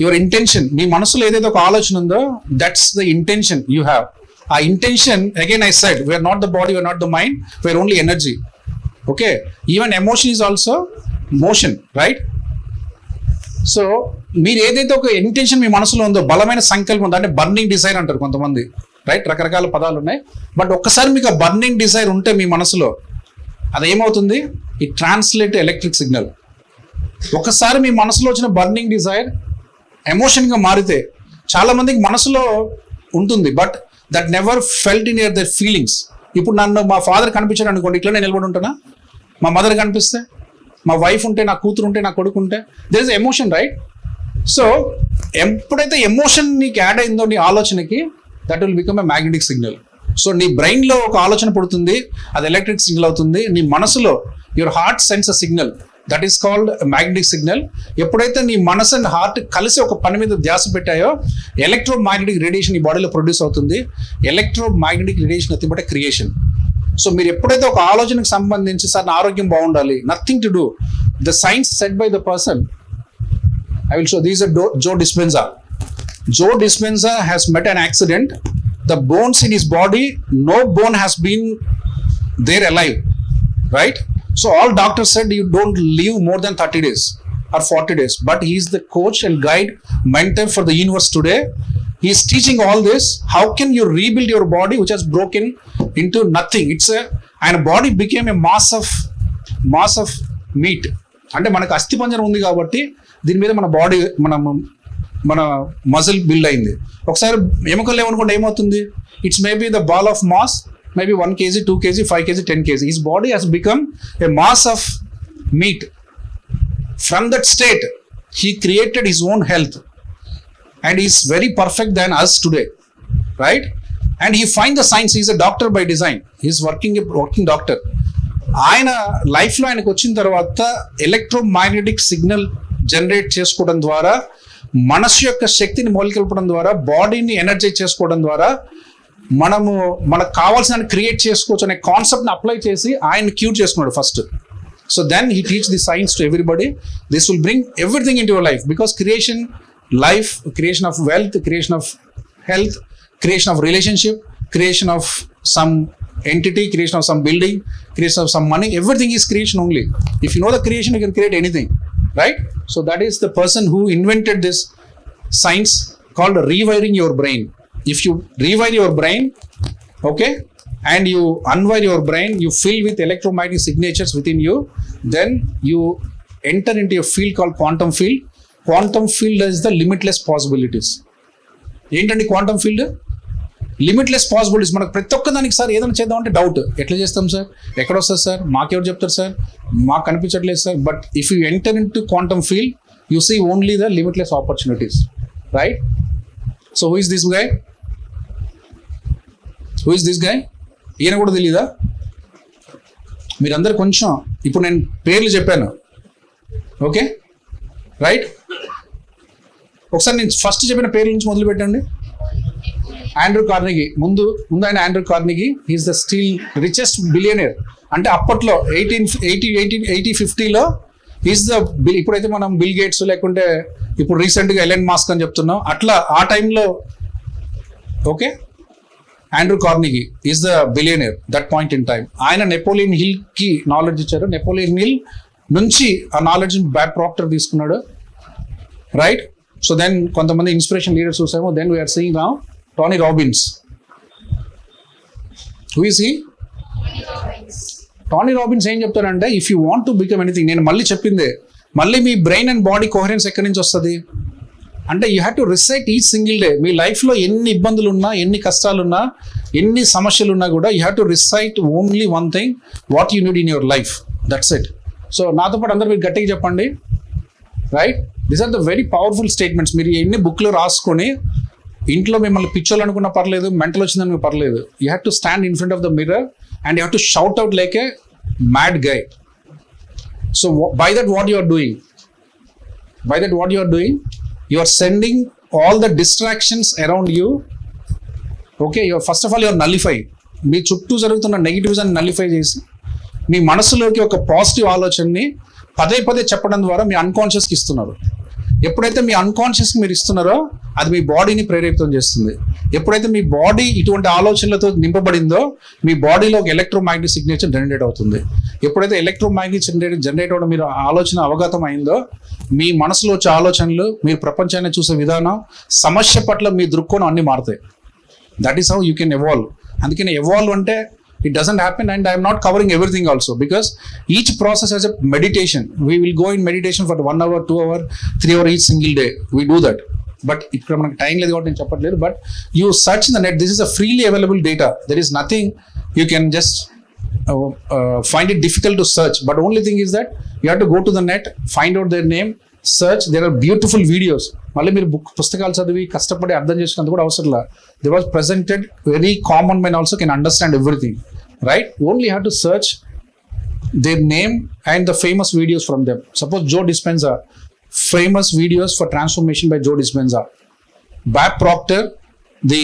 యువర్ ఇంటెన్షన్, మీ మనసులో ఏదైతే ఒక ఆలోచన ఉందో that's the intention you have. ఆ intention, again I said, we are not the body, we are not the mind, we are only energy. Okay, even emotion is also motion, right? So మీరు ఏదైతే ఒక ఇంటెన్షన్ మీ మనసులో ఉందో, బలమైన సంకల్పం, అంటే బర్నింగ్ డిజైర్ అంటారు కొంతమంది, రైట్? రకరకాల పదాలు ఉన్నాయి. బట్ ఒక్కసారి మీకు ఆ బర్నింగ్ డిజైర్ ఉంటే మీ మనసులో, అదేమవుతుంది, ఇట్ ట్రాన్స్లేట్ ఎలక్ట్రిక్ సిగ్నల్. ఒకసారి మీ మనసులో వచ్చిన బర్నింగ్ డిజైర్ ఎమోషన్గా మారితే, చాలా మందికి మనసులో ఉంటుంది but that never felt in their feelings. ఇప్పుడు నన్ను మా ఫాదర్ కనిపించాడు అనుకోండి, ఇట్లా నేను నిలబడి ఉంటానా? మా మదర్ కనిపిస్తే, మా వైఫ్ ఉంటే, నా కూతురు ఉంటే, నా కొడుకు ఉంటే, there is emotion, right? So ఎప్పుడైతే ఎమోషన్ నీకు యాడ్ అయిందో నీ ఆలోచనకి, that will become a magnetic signal. So నీ బ్రెయిన్లో ఒక ఆలోచన పుడుతుంది, అది ఎలక్ట్రిక్ సిగ్నల్ అవుతుంది. నీ మనసులో your heart sense a signal, that is called magnetic signal. ఎప్పుడైతే నీ మనసు అండ్ హార్ట్ కలిసి ఒక పని మీద ధ్యాస పెట్టాయో, ఎలక్ట్రోమాగ్నెటిక్ రేడియేషన్ ఈ బాడీలో ప్రొడ్యూస్ అవుతుంది. Electromagnetic radiation nothing but creation. So మీరు ఎప్పుడైతే ఒక ఆలోచనకు సంబంధించి, సార్ నా ఆరోగ్యం బాగుండాలి, nothing to do, the science set by the person. I will show. These are Joe Dispenza. Joe Dispenza has met an accident. The bones in his body, no bone has been there alive, right? So all doctors said you don't live more than 30 days. or 40 days. But he is the coach and guide, mentor for the universe today. He is teaching all this. How can you rebuild your body which has broken into nothing? And body became a mass of meat. అంటే మనకు అస్థిపంజరం ఉంది కాబట్టి దీని మీద మన body మన muscle build అయింది. ఒకసారి ఎముకలు లేవనుకోండి ఏమవుతుంది? It's maybe the ball of mass, maybe 1 kg, 2 kg, 5 kg, 10 kg. His body has become a mass of meat. From that state, he created his own health and he is very perfect than us today, right? And he find the science. He is a doctor by design. He is working doctor. ఆయన లైఫ్లో ఆయనకు వచ్చిన తర్వాత electromagnetic signal generate చేసుకోవడం ద్వారా, మనసు యొక్క శక్తిని మోల్కొల్పడం ద్వారా, బాడీని ఎనర్జైజ్ చేసుకోవడం ద్వారా మనకు కావాల్సిన క్రియేట్ చేసుకోవచ్చు అనే కాన్సెప్ట్ని అప్లై చేసి ఆయన క్యూర్ చేసుకున్నాడు first. So then he teach the science to everybody. This will bring everything in your life because creation life, creation of wealth, creation of health, creation of relationship, creation of some entity, creation of some building, creation of some money, everything is creation only. If you know the creation, you can create anything, right? So that is the person who invented this science called rewiring your brain. If you rewire your brain, okay, and you unwire your brain, you fill with electromagnetic signatures within you, then you enter into a field called quantum field. Quantum field is the limitless possibilities. ఏంటండి quantum field? Limitless possibilities. మనకు ప్రతి ఒక్క దానికి sir ఏదైనా చేద్దామంటే doubt, ఎట్లా చేస్తాం sir, ఎక్కడ వస్తుంది సార్, మాకెవరు చెప్తారు సార్, మాకు కనిపించట్లేదు sir. But if you enter in to quantum field, you see only the limitless opportunities, right? So who is this guy? Who is this guy? ఈయన కూడా తెలీదా? మీరందరూ కొంచెం ఇప్పుడు నేను పేర్లు చెప్పాను, ఓకే, రైట్? ఒకసారి నేను ఫస్ట్ చెప్పిన పేర్ల నుంచి మొదలు పెట్టండి. Andrew Carnegie. ముందు ఆయన Andrew Carnegie, he is the still richest billionaire. అంటే అప్పట్లో 1850లో ఈజ్ ద ఇప్పుడైతే మనం బిల్ గేట్స్ లేకుంటే ఇప్పుడు రీసెంట్గా ఎలన్ మాస్క్ అని చెప్తున్నాం, అట్లా ఆ టైంలో, okay, Andrew Carnegie is the billionaire that point in time. ఆయన నెపోలియన్ హిల్కి నాలెడ్జ్ ఇచ్చారు. నెపోలియన్ హిల్ నుంచి ఆ నాలెడ్జ్ బ్యాక్ ప్రాక్టర్ తీసుకున్నాడు, రైట్? సో దెన్ కొంతమంది ఇన్స్పిరేషన్ లీడర్స్ చూసాము. Then we are seeing now Tony Robbins. Who is he? Tony Robbins ఏం చెప్తారంటే, if you want to become anything, నేను మళ్ళీ చెప్పిందే, మళ్ళీ మీ బ్రెయిన్ అండ్ బాడీ కోహరెన్స్ ఎక్కడి నుంచి వస్తుంది అంటే, you have to recite each single day. మీ లైఫ్లో ఎన్ని ఇబ్బందులు ఉన్నా, ఎన్ని కష్టాలున్నా, ఎన్ని సమస్యలు ఉన్నా కూడా you have to recite only one thing, what you need in your life, that's it. So నాతో పాటు అందరూ మీరు గట్టిగా చెప్పండి, right? These are the very powerful statements. మీరు ఎన్ని బుక్లో రాసుకొని ఇంట్లో మిమ్మల్ని పిచ్చోళ్ళు అనుకున్నా పర్లేదు, మెంటల్ వచ్చిందని పర్లేదు, you have to stand in front of the mirror and you have to shout out like a mad guy. So by that what you are doing, you are sending all the distractions around you, okay? You are, first of all, you are nullifying. మీ చుట్టూ జరుగుతున్న negatives అని nullify చేసి మీ మనసులోకి ఒక positive ఆలోచనని పదే పదే చెప్పడం ద్వారా మీ అన్కాన్షియస్కి ఇస్తున్నారు. ఎప్పుడైతే మీ అన్కాన్షియస్కి మీరు ఇస్తున్నారో అది మీ బాడీని ప్రేరేపితం చేస్తుంది. ఎప్పుడైతే మీ బాడీ ఇటువంటి ఆలోచనలతో నింపబడిందో మీ బాడీలో ఒక ఎలక్ట్రోమాగ్నెటిక్ సిగ్నేచర్ జనరేట్ అవుతుంది. ఎప్పుడైతే ఎలక్ట్రోమాగ్నెటిక్ జనరేట్ అవ్వడం మీరు ఆలోచన అవగతం అయిందో మీ మనసులో వచ్చే ఆలోచనలు, మీరు ప్రపంచాన్ని చూసే విధానం, సమస్య పట్ల మీ దృక్కోణం అన్నీ మారుతాయి. That is how you can evolve. అందుకని ఎవాల్వ్ అంటే it doesn't happen, and I am not covering everything also because each process has a meditation. We will go in meditation for 1 hour, 2 hour, 3 hour each single day. We do that. But ikkada manaku time ledhu kabatti nenu cheppatledu, but you search in the net. This is a freely available data. There is nothing you can just find it difficult to search. But only thing is that you have to go to the net, find out their name, search. There are beautiful videos. మళ్ళీ మీరు పుస్తకాలు చదివి కష్టపడి అర్థం చేసుకున్నంత కూడా అవసరం లేదు. They was presented very common man also can understand everything, right? Only have to search their name and the famous videos from them. Suppose Joe Dispenza, famous videos for transformation by Joe Dispenza. Bob Proctor, the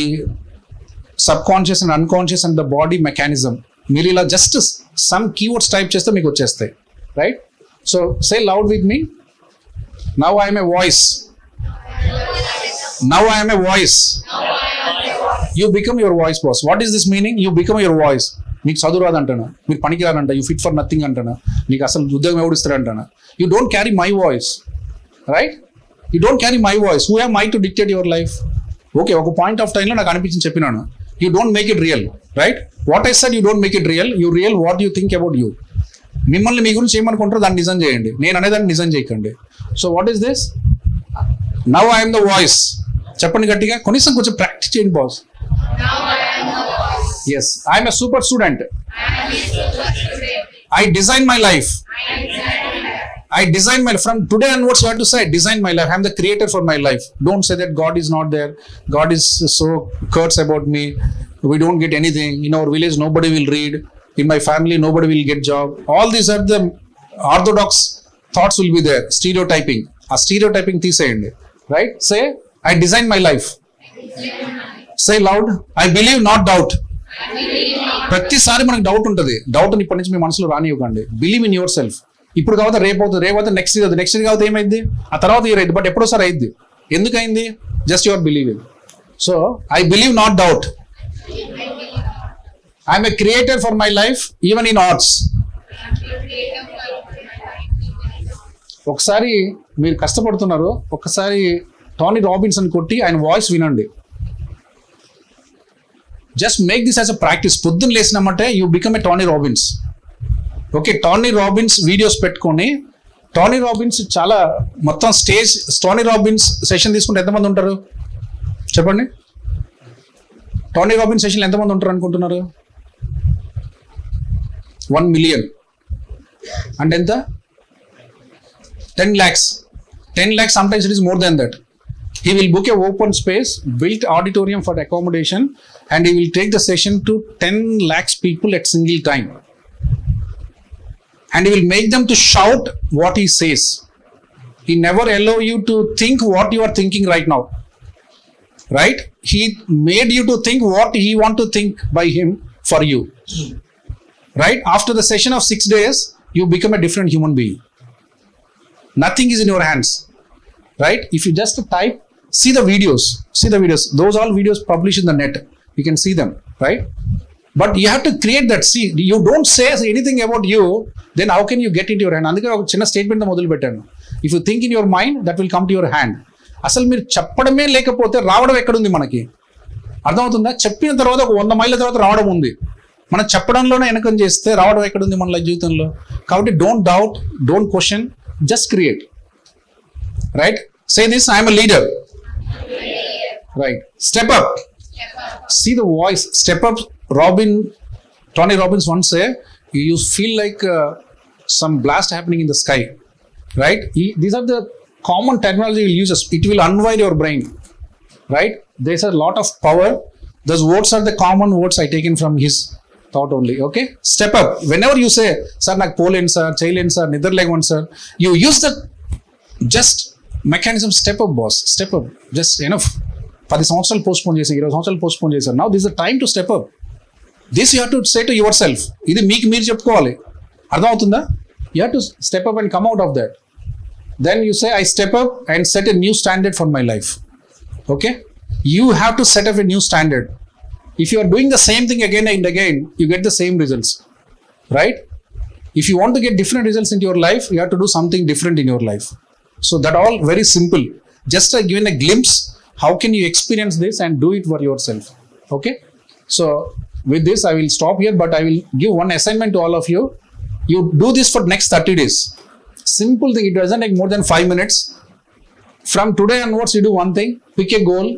subconscious and unconscious and the body mechanism. మీరు ఇలా just some keywords type చేస్తే మీకు వచ్చేస్తాయి, right? So say loud with me, now I am a voice. Now I am a voice. You become your voice boss. What is this meaning? You become your voice. మీకు చదువు రాదు అంటాను, మీరు పనికి రాదంట, యూ ఫిట్ ఫర్ నథింగ్ అంటాను, నీకు అసలు ఉద్యోగం ఎవడిస్తారు అంటాను. You don't carry my voice, right? You don't carry my voice. Who have my to dictate your life? Okay, ఒక పాయింట్ ఆఫ్ టైంలో నాకు అనిపించింది చెప్పినాను. You don't make it real, right? What I said, you don't make it real, you real what you think about you. మిమ్మల్ని మీ గురించి ఏమనుకుంటారో దాన్ని నిజం చేయండి, నేను అనేదాన్ని నిజం చేయకండి. So what is this? Now I'm the voice. చెప్పండి గట్టిగా, కనీసం కొంచెం ప్రాక్టీస్ చేయండి boss. Yes, I'm a super student. I design my life. I design my life. From today onwards, you have to say, I design my life. I am the creator for my life. Don't say that God is not there. God is so curse about me. We don't get anything. In our village, nobody will read. In my family, nobody will get job. All these are the orthodox thoughts will be there. Stereotyping. A stereotyping తీసేయండి. Right? Say, I design my life. Say loud. I believe, not doubt. ప్రతిసారి మనకు doubt ఉంటుంది. Doubt ఇప్పటి నుంచి మీ మనసులో రానివ్వకండి. Believe in yourself. ఇప్పుడు కాకపోతే రేపు అవుతుంది, రేపు అయితే నెక్స్ట్ ఇయర్, నెక్స్ట్ ఇయర్ కాకపోతే ఏమైంది, ఆ తర్వాత ఇయర్ అయింది, బట్ ఎప్పుడోసారి అయింది. ఎందుకు అయింది? Just your believing. So I believe, not doubt. I'm a creator for my life even in arts. ఒకసారి మీరు కష్టపడుతున్నారు, ఒకసారి టోనీ రాబిన్సన్ కొట్టి ఆయన వాయిస్ వినండి. Just make this as a practice. పొద్దున్న లేసినామంటే you become a Tony Robbins. Okay, Tony Robbins videos పెట్టుకొని, టోనీ రాబిన్స్ చాలా మొత్తం స్టేజ్, టోనీ రాబిన్స్ సెషన్ తీసుకుంటే ఎంతమంది ఉంటారు చెప్పండి? టోనీ రాబిన్స్ సెషన్లు ఎంతమంది ఉంటారు అనుకుంటున్నారు? 1 million. అంటే ఎంత? 10 lakhs. 10 lakhs, sometimes it is more than that. He will book a open space, built auditorium for accommodation, and he will take the session to 10 lakhs people at single time. And he will make them to shout what he says. He never allow you to think what you are thinking right now. Right? He made you to think what he want to think by him for you. Right? After the session of 6 days, you become a different human being. Nothing is in your hands. Right? If you just type, see the videos. Those all videos published in the net. You can see them. Right? But you have to create that. See, you don't say anything about you, then how can you get into your hand? అందుకే ఒక చిన్న statement మొదలు పెట్టాను. If you think in your mind, that will come to your hand. అసలు మీరు చెప్పడమే లేకపోతే రావడం ఎక్కడుంది మనకి? అర్థమవుతుందా? చెప్పిన తర్వాత ఒక 100 మైళ్ళ తర్వాత రావడం ఉంది. మనం చెప్పడంలోనే వెనకం చేస్తే రావడం ఎక్కడుంది మన జీవితంలో? కాబట్టి don't doubt, don't question, just create. Right? Say this, I'm a leader. Right? Step up. See the voice. Step up. Tony Robbins once said, you feel like some blast happening in the sky. Right? These are the common terminology you'll use. It will unwind your brain. Right? There's a lot of power. Those words are the common words I taken from his thought only. Okay? Step up. Whenever you say, sir, nak polen sir, chailen sir, nidharlegon sir, you use the just mechanism. Step up, boss. Step up. Just enough. 10 సంవత్సరాలు postpone చేసి, 20 సంవత్సరాలు postpone చేశారు. Now this the time to step up. This you have to say to yourself. ఇది మీకు మీరు చెప్పుకోవాలి. అర్థమవుతుందా? You have to step up and come out of that. Then you say, I step up and set a new standard for my life. Okay? You have to set up a new standard. If you are doing the same thing again and again, you get the same results. Right? If you want to get different results into your life, you have to do something different in your life. So that all very simple. Just given a glimpse, how can you experience this and do it for yourself? Okay. So with this, I will stop here, but I will give one assignment to all of you. You do this for next 30 days. Simple thing. It doesn't take more than 5 minutes. From today onwards, you do one thing. Pick a goal,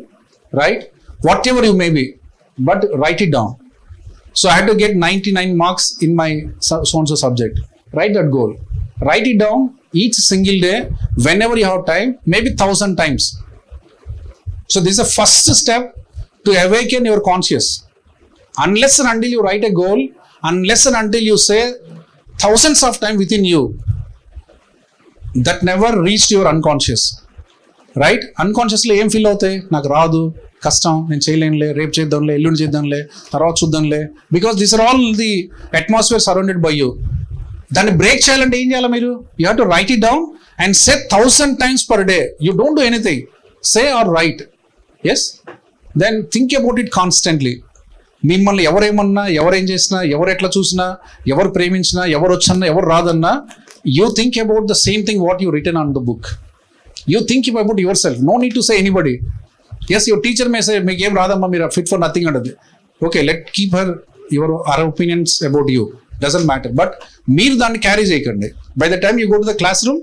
right? Whatever you may be, but write it down. So I had to get 99 marks in my so-and-so subject. Write that goal. Write it down each single day, whenever you have time, maybe 1,000 times. So this is the first step to awaken your conscious. Unless and until you write a goal, unless and until you say thousands of times within you, that never reached your unconscious. Right? Unconsciously ఏం feel అవుతాయి? నాకు రాదు, కష్టం, నేను చేయలేనులే, రేపు చేద్దాంలే, ఎల్లుండి చేద్దాంలే, తర్వాత చూద్దాంలే. Because these are all the atmosphere surrounded by you. దాన్ని బ్రేక్ చేయాలంటే ఏం చేయాలి మీరు? You have to write it down and say 1,000 times per day. You don't do anything. Say or write. Yes? Then think about it constantly. మిమ్మల్ని ఎవరేమన్నా, ఎవరేం చేసినా, ఎవరు ఎట్లా చూసినా, ఎవరు ప్రేమించినా, ఎవరు వచ్చన్నా, ఎవరు రాదన్నా, you think about the same thing what you return on the book. You think about yourself. No need to say anybody. Yes, your teacher may say మీకు ఏం రాదమ్మా, మీరు ఫిట్ ఫర్ నథింగ్ అంటది. Okay, let keep your opinions about you, doesn't matter. But మీరు దాన్ని carry చేయకండి. By the time you go to the class room,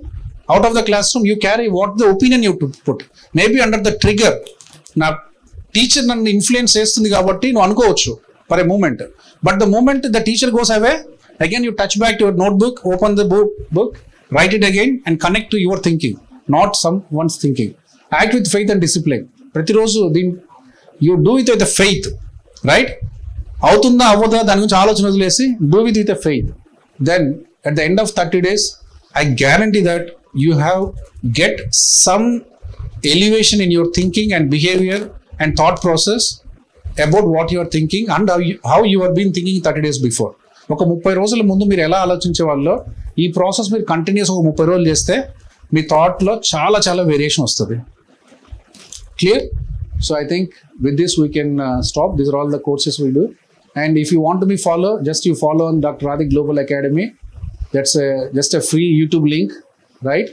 out of the class room you carry what the opinion you to put. Maybe under the trigger, నా teacher నన్ను influence చేస్తుంది కాబట్టి నువ్వు అనుకోవచ్చు for a moment. But the moment the teacher goes away, again you touch back to your notebook, open the book, write it again and connect to your thinking, not someone's thinking. Act with faith and discipline. ప్రతిరోజు you do it with a faith, right? అవుతుందా అవ్వదా దాని గురించి ఆలోచన వదిలేసి do it with a faith. Then at the end of 30 days, I guarantee that you have get some elevation in your thinking and behavior and thought process about what you are thinking and how you have been thinking 30 days before. ఒక 30 రోజుల ముందు మీరు ఎలా ఆలోచించే వాళ్ళో ఈ process మీరు continuous ఒక 30 రోజులు చేస్తే మీ థాట్లో చాలా చాలా వేరియేషన్ వస్తుంది. Clear? So I think with this we can stop. This are all the courses we do. And if you want to be follow, just you follow on Dr. Radhik Global Academy. That's just a free YouTube link, right?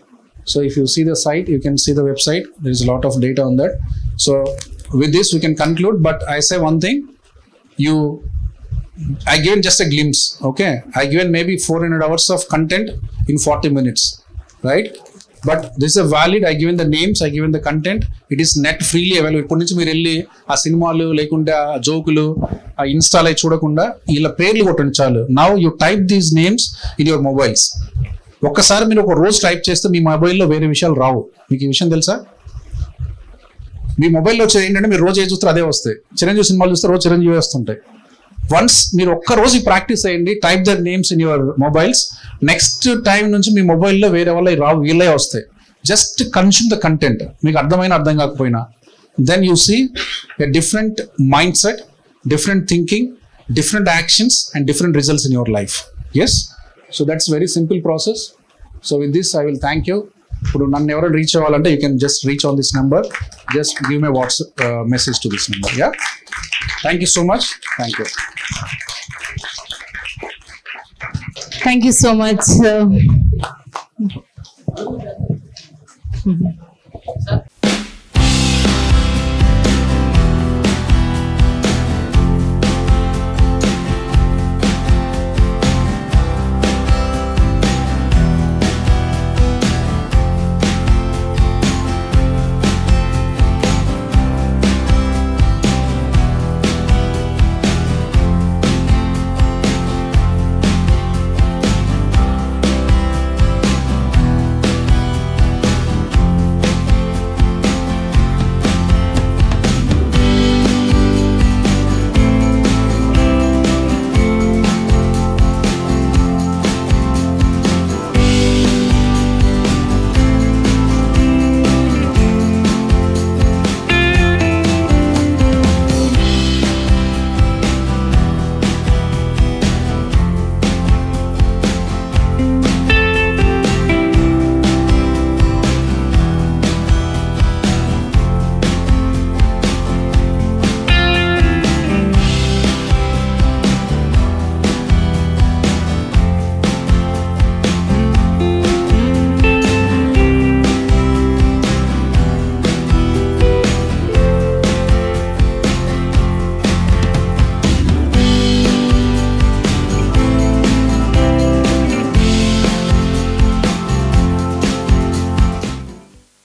So if you see the site, you can see the website. There is a lot of data on that. So with this we can conclude, but I say one thing, I given just a glimpse, okay? I given maybe 400 hours of content in 40 minutes, right? But this is a valid, I given the names, I given the content, it is net freely available. ఇప్పటి నుంచి మీరు వెళ్ళి ఆ సినిమాలు లేకుంటే ఆ జోకులు ఆ ఇన్స్టాల్ అయి చూడకుండా ఇలా పేర్లు కొట్టండి చాలు. Now you type these names in your mobiles. ఒక్కసారి మీరు ఒక రోజు టైప్ చేస్తే మీ మొబైల్లో వేరే విషయాలు రావు. మీకు ఈ విషయం తెలుసా? మీ మొబైల్లో వచ్చేది ఏంటంటే మీరు రోజు ఏ చూస్తారో అదే వస్తాయి. చిరంజీవి సినిమాలు చూస్తే రోజు చిరంజీవి వస్తుంటాయి. వన్స్ మీరు ఒక్క రోజు ప్రాక్టీస్ అయ్యండి, type there names in your mobiles, next time నుంచి మీ మొబైల్లో వేరే వాళ్ళ రావు, వీళ్ళే వస్తాయి. జస్ట్ కన్స్యూమ్ ద కంటెంట్, మీకు అర్థమైన అర్థం కాకపోయినా. Then you see a different mindset, different thinking, different actions and different results in your life. Yes, so that's very simple process. So with this I will thank you. ఇప్పుడు నన్ను ఎవరైనా reach అవ్వాలంటే you can just reach on this number, just give my WhatsApp message to this number. Yeah, thank you so much. Thank you. Thank you so much.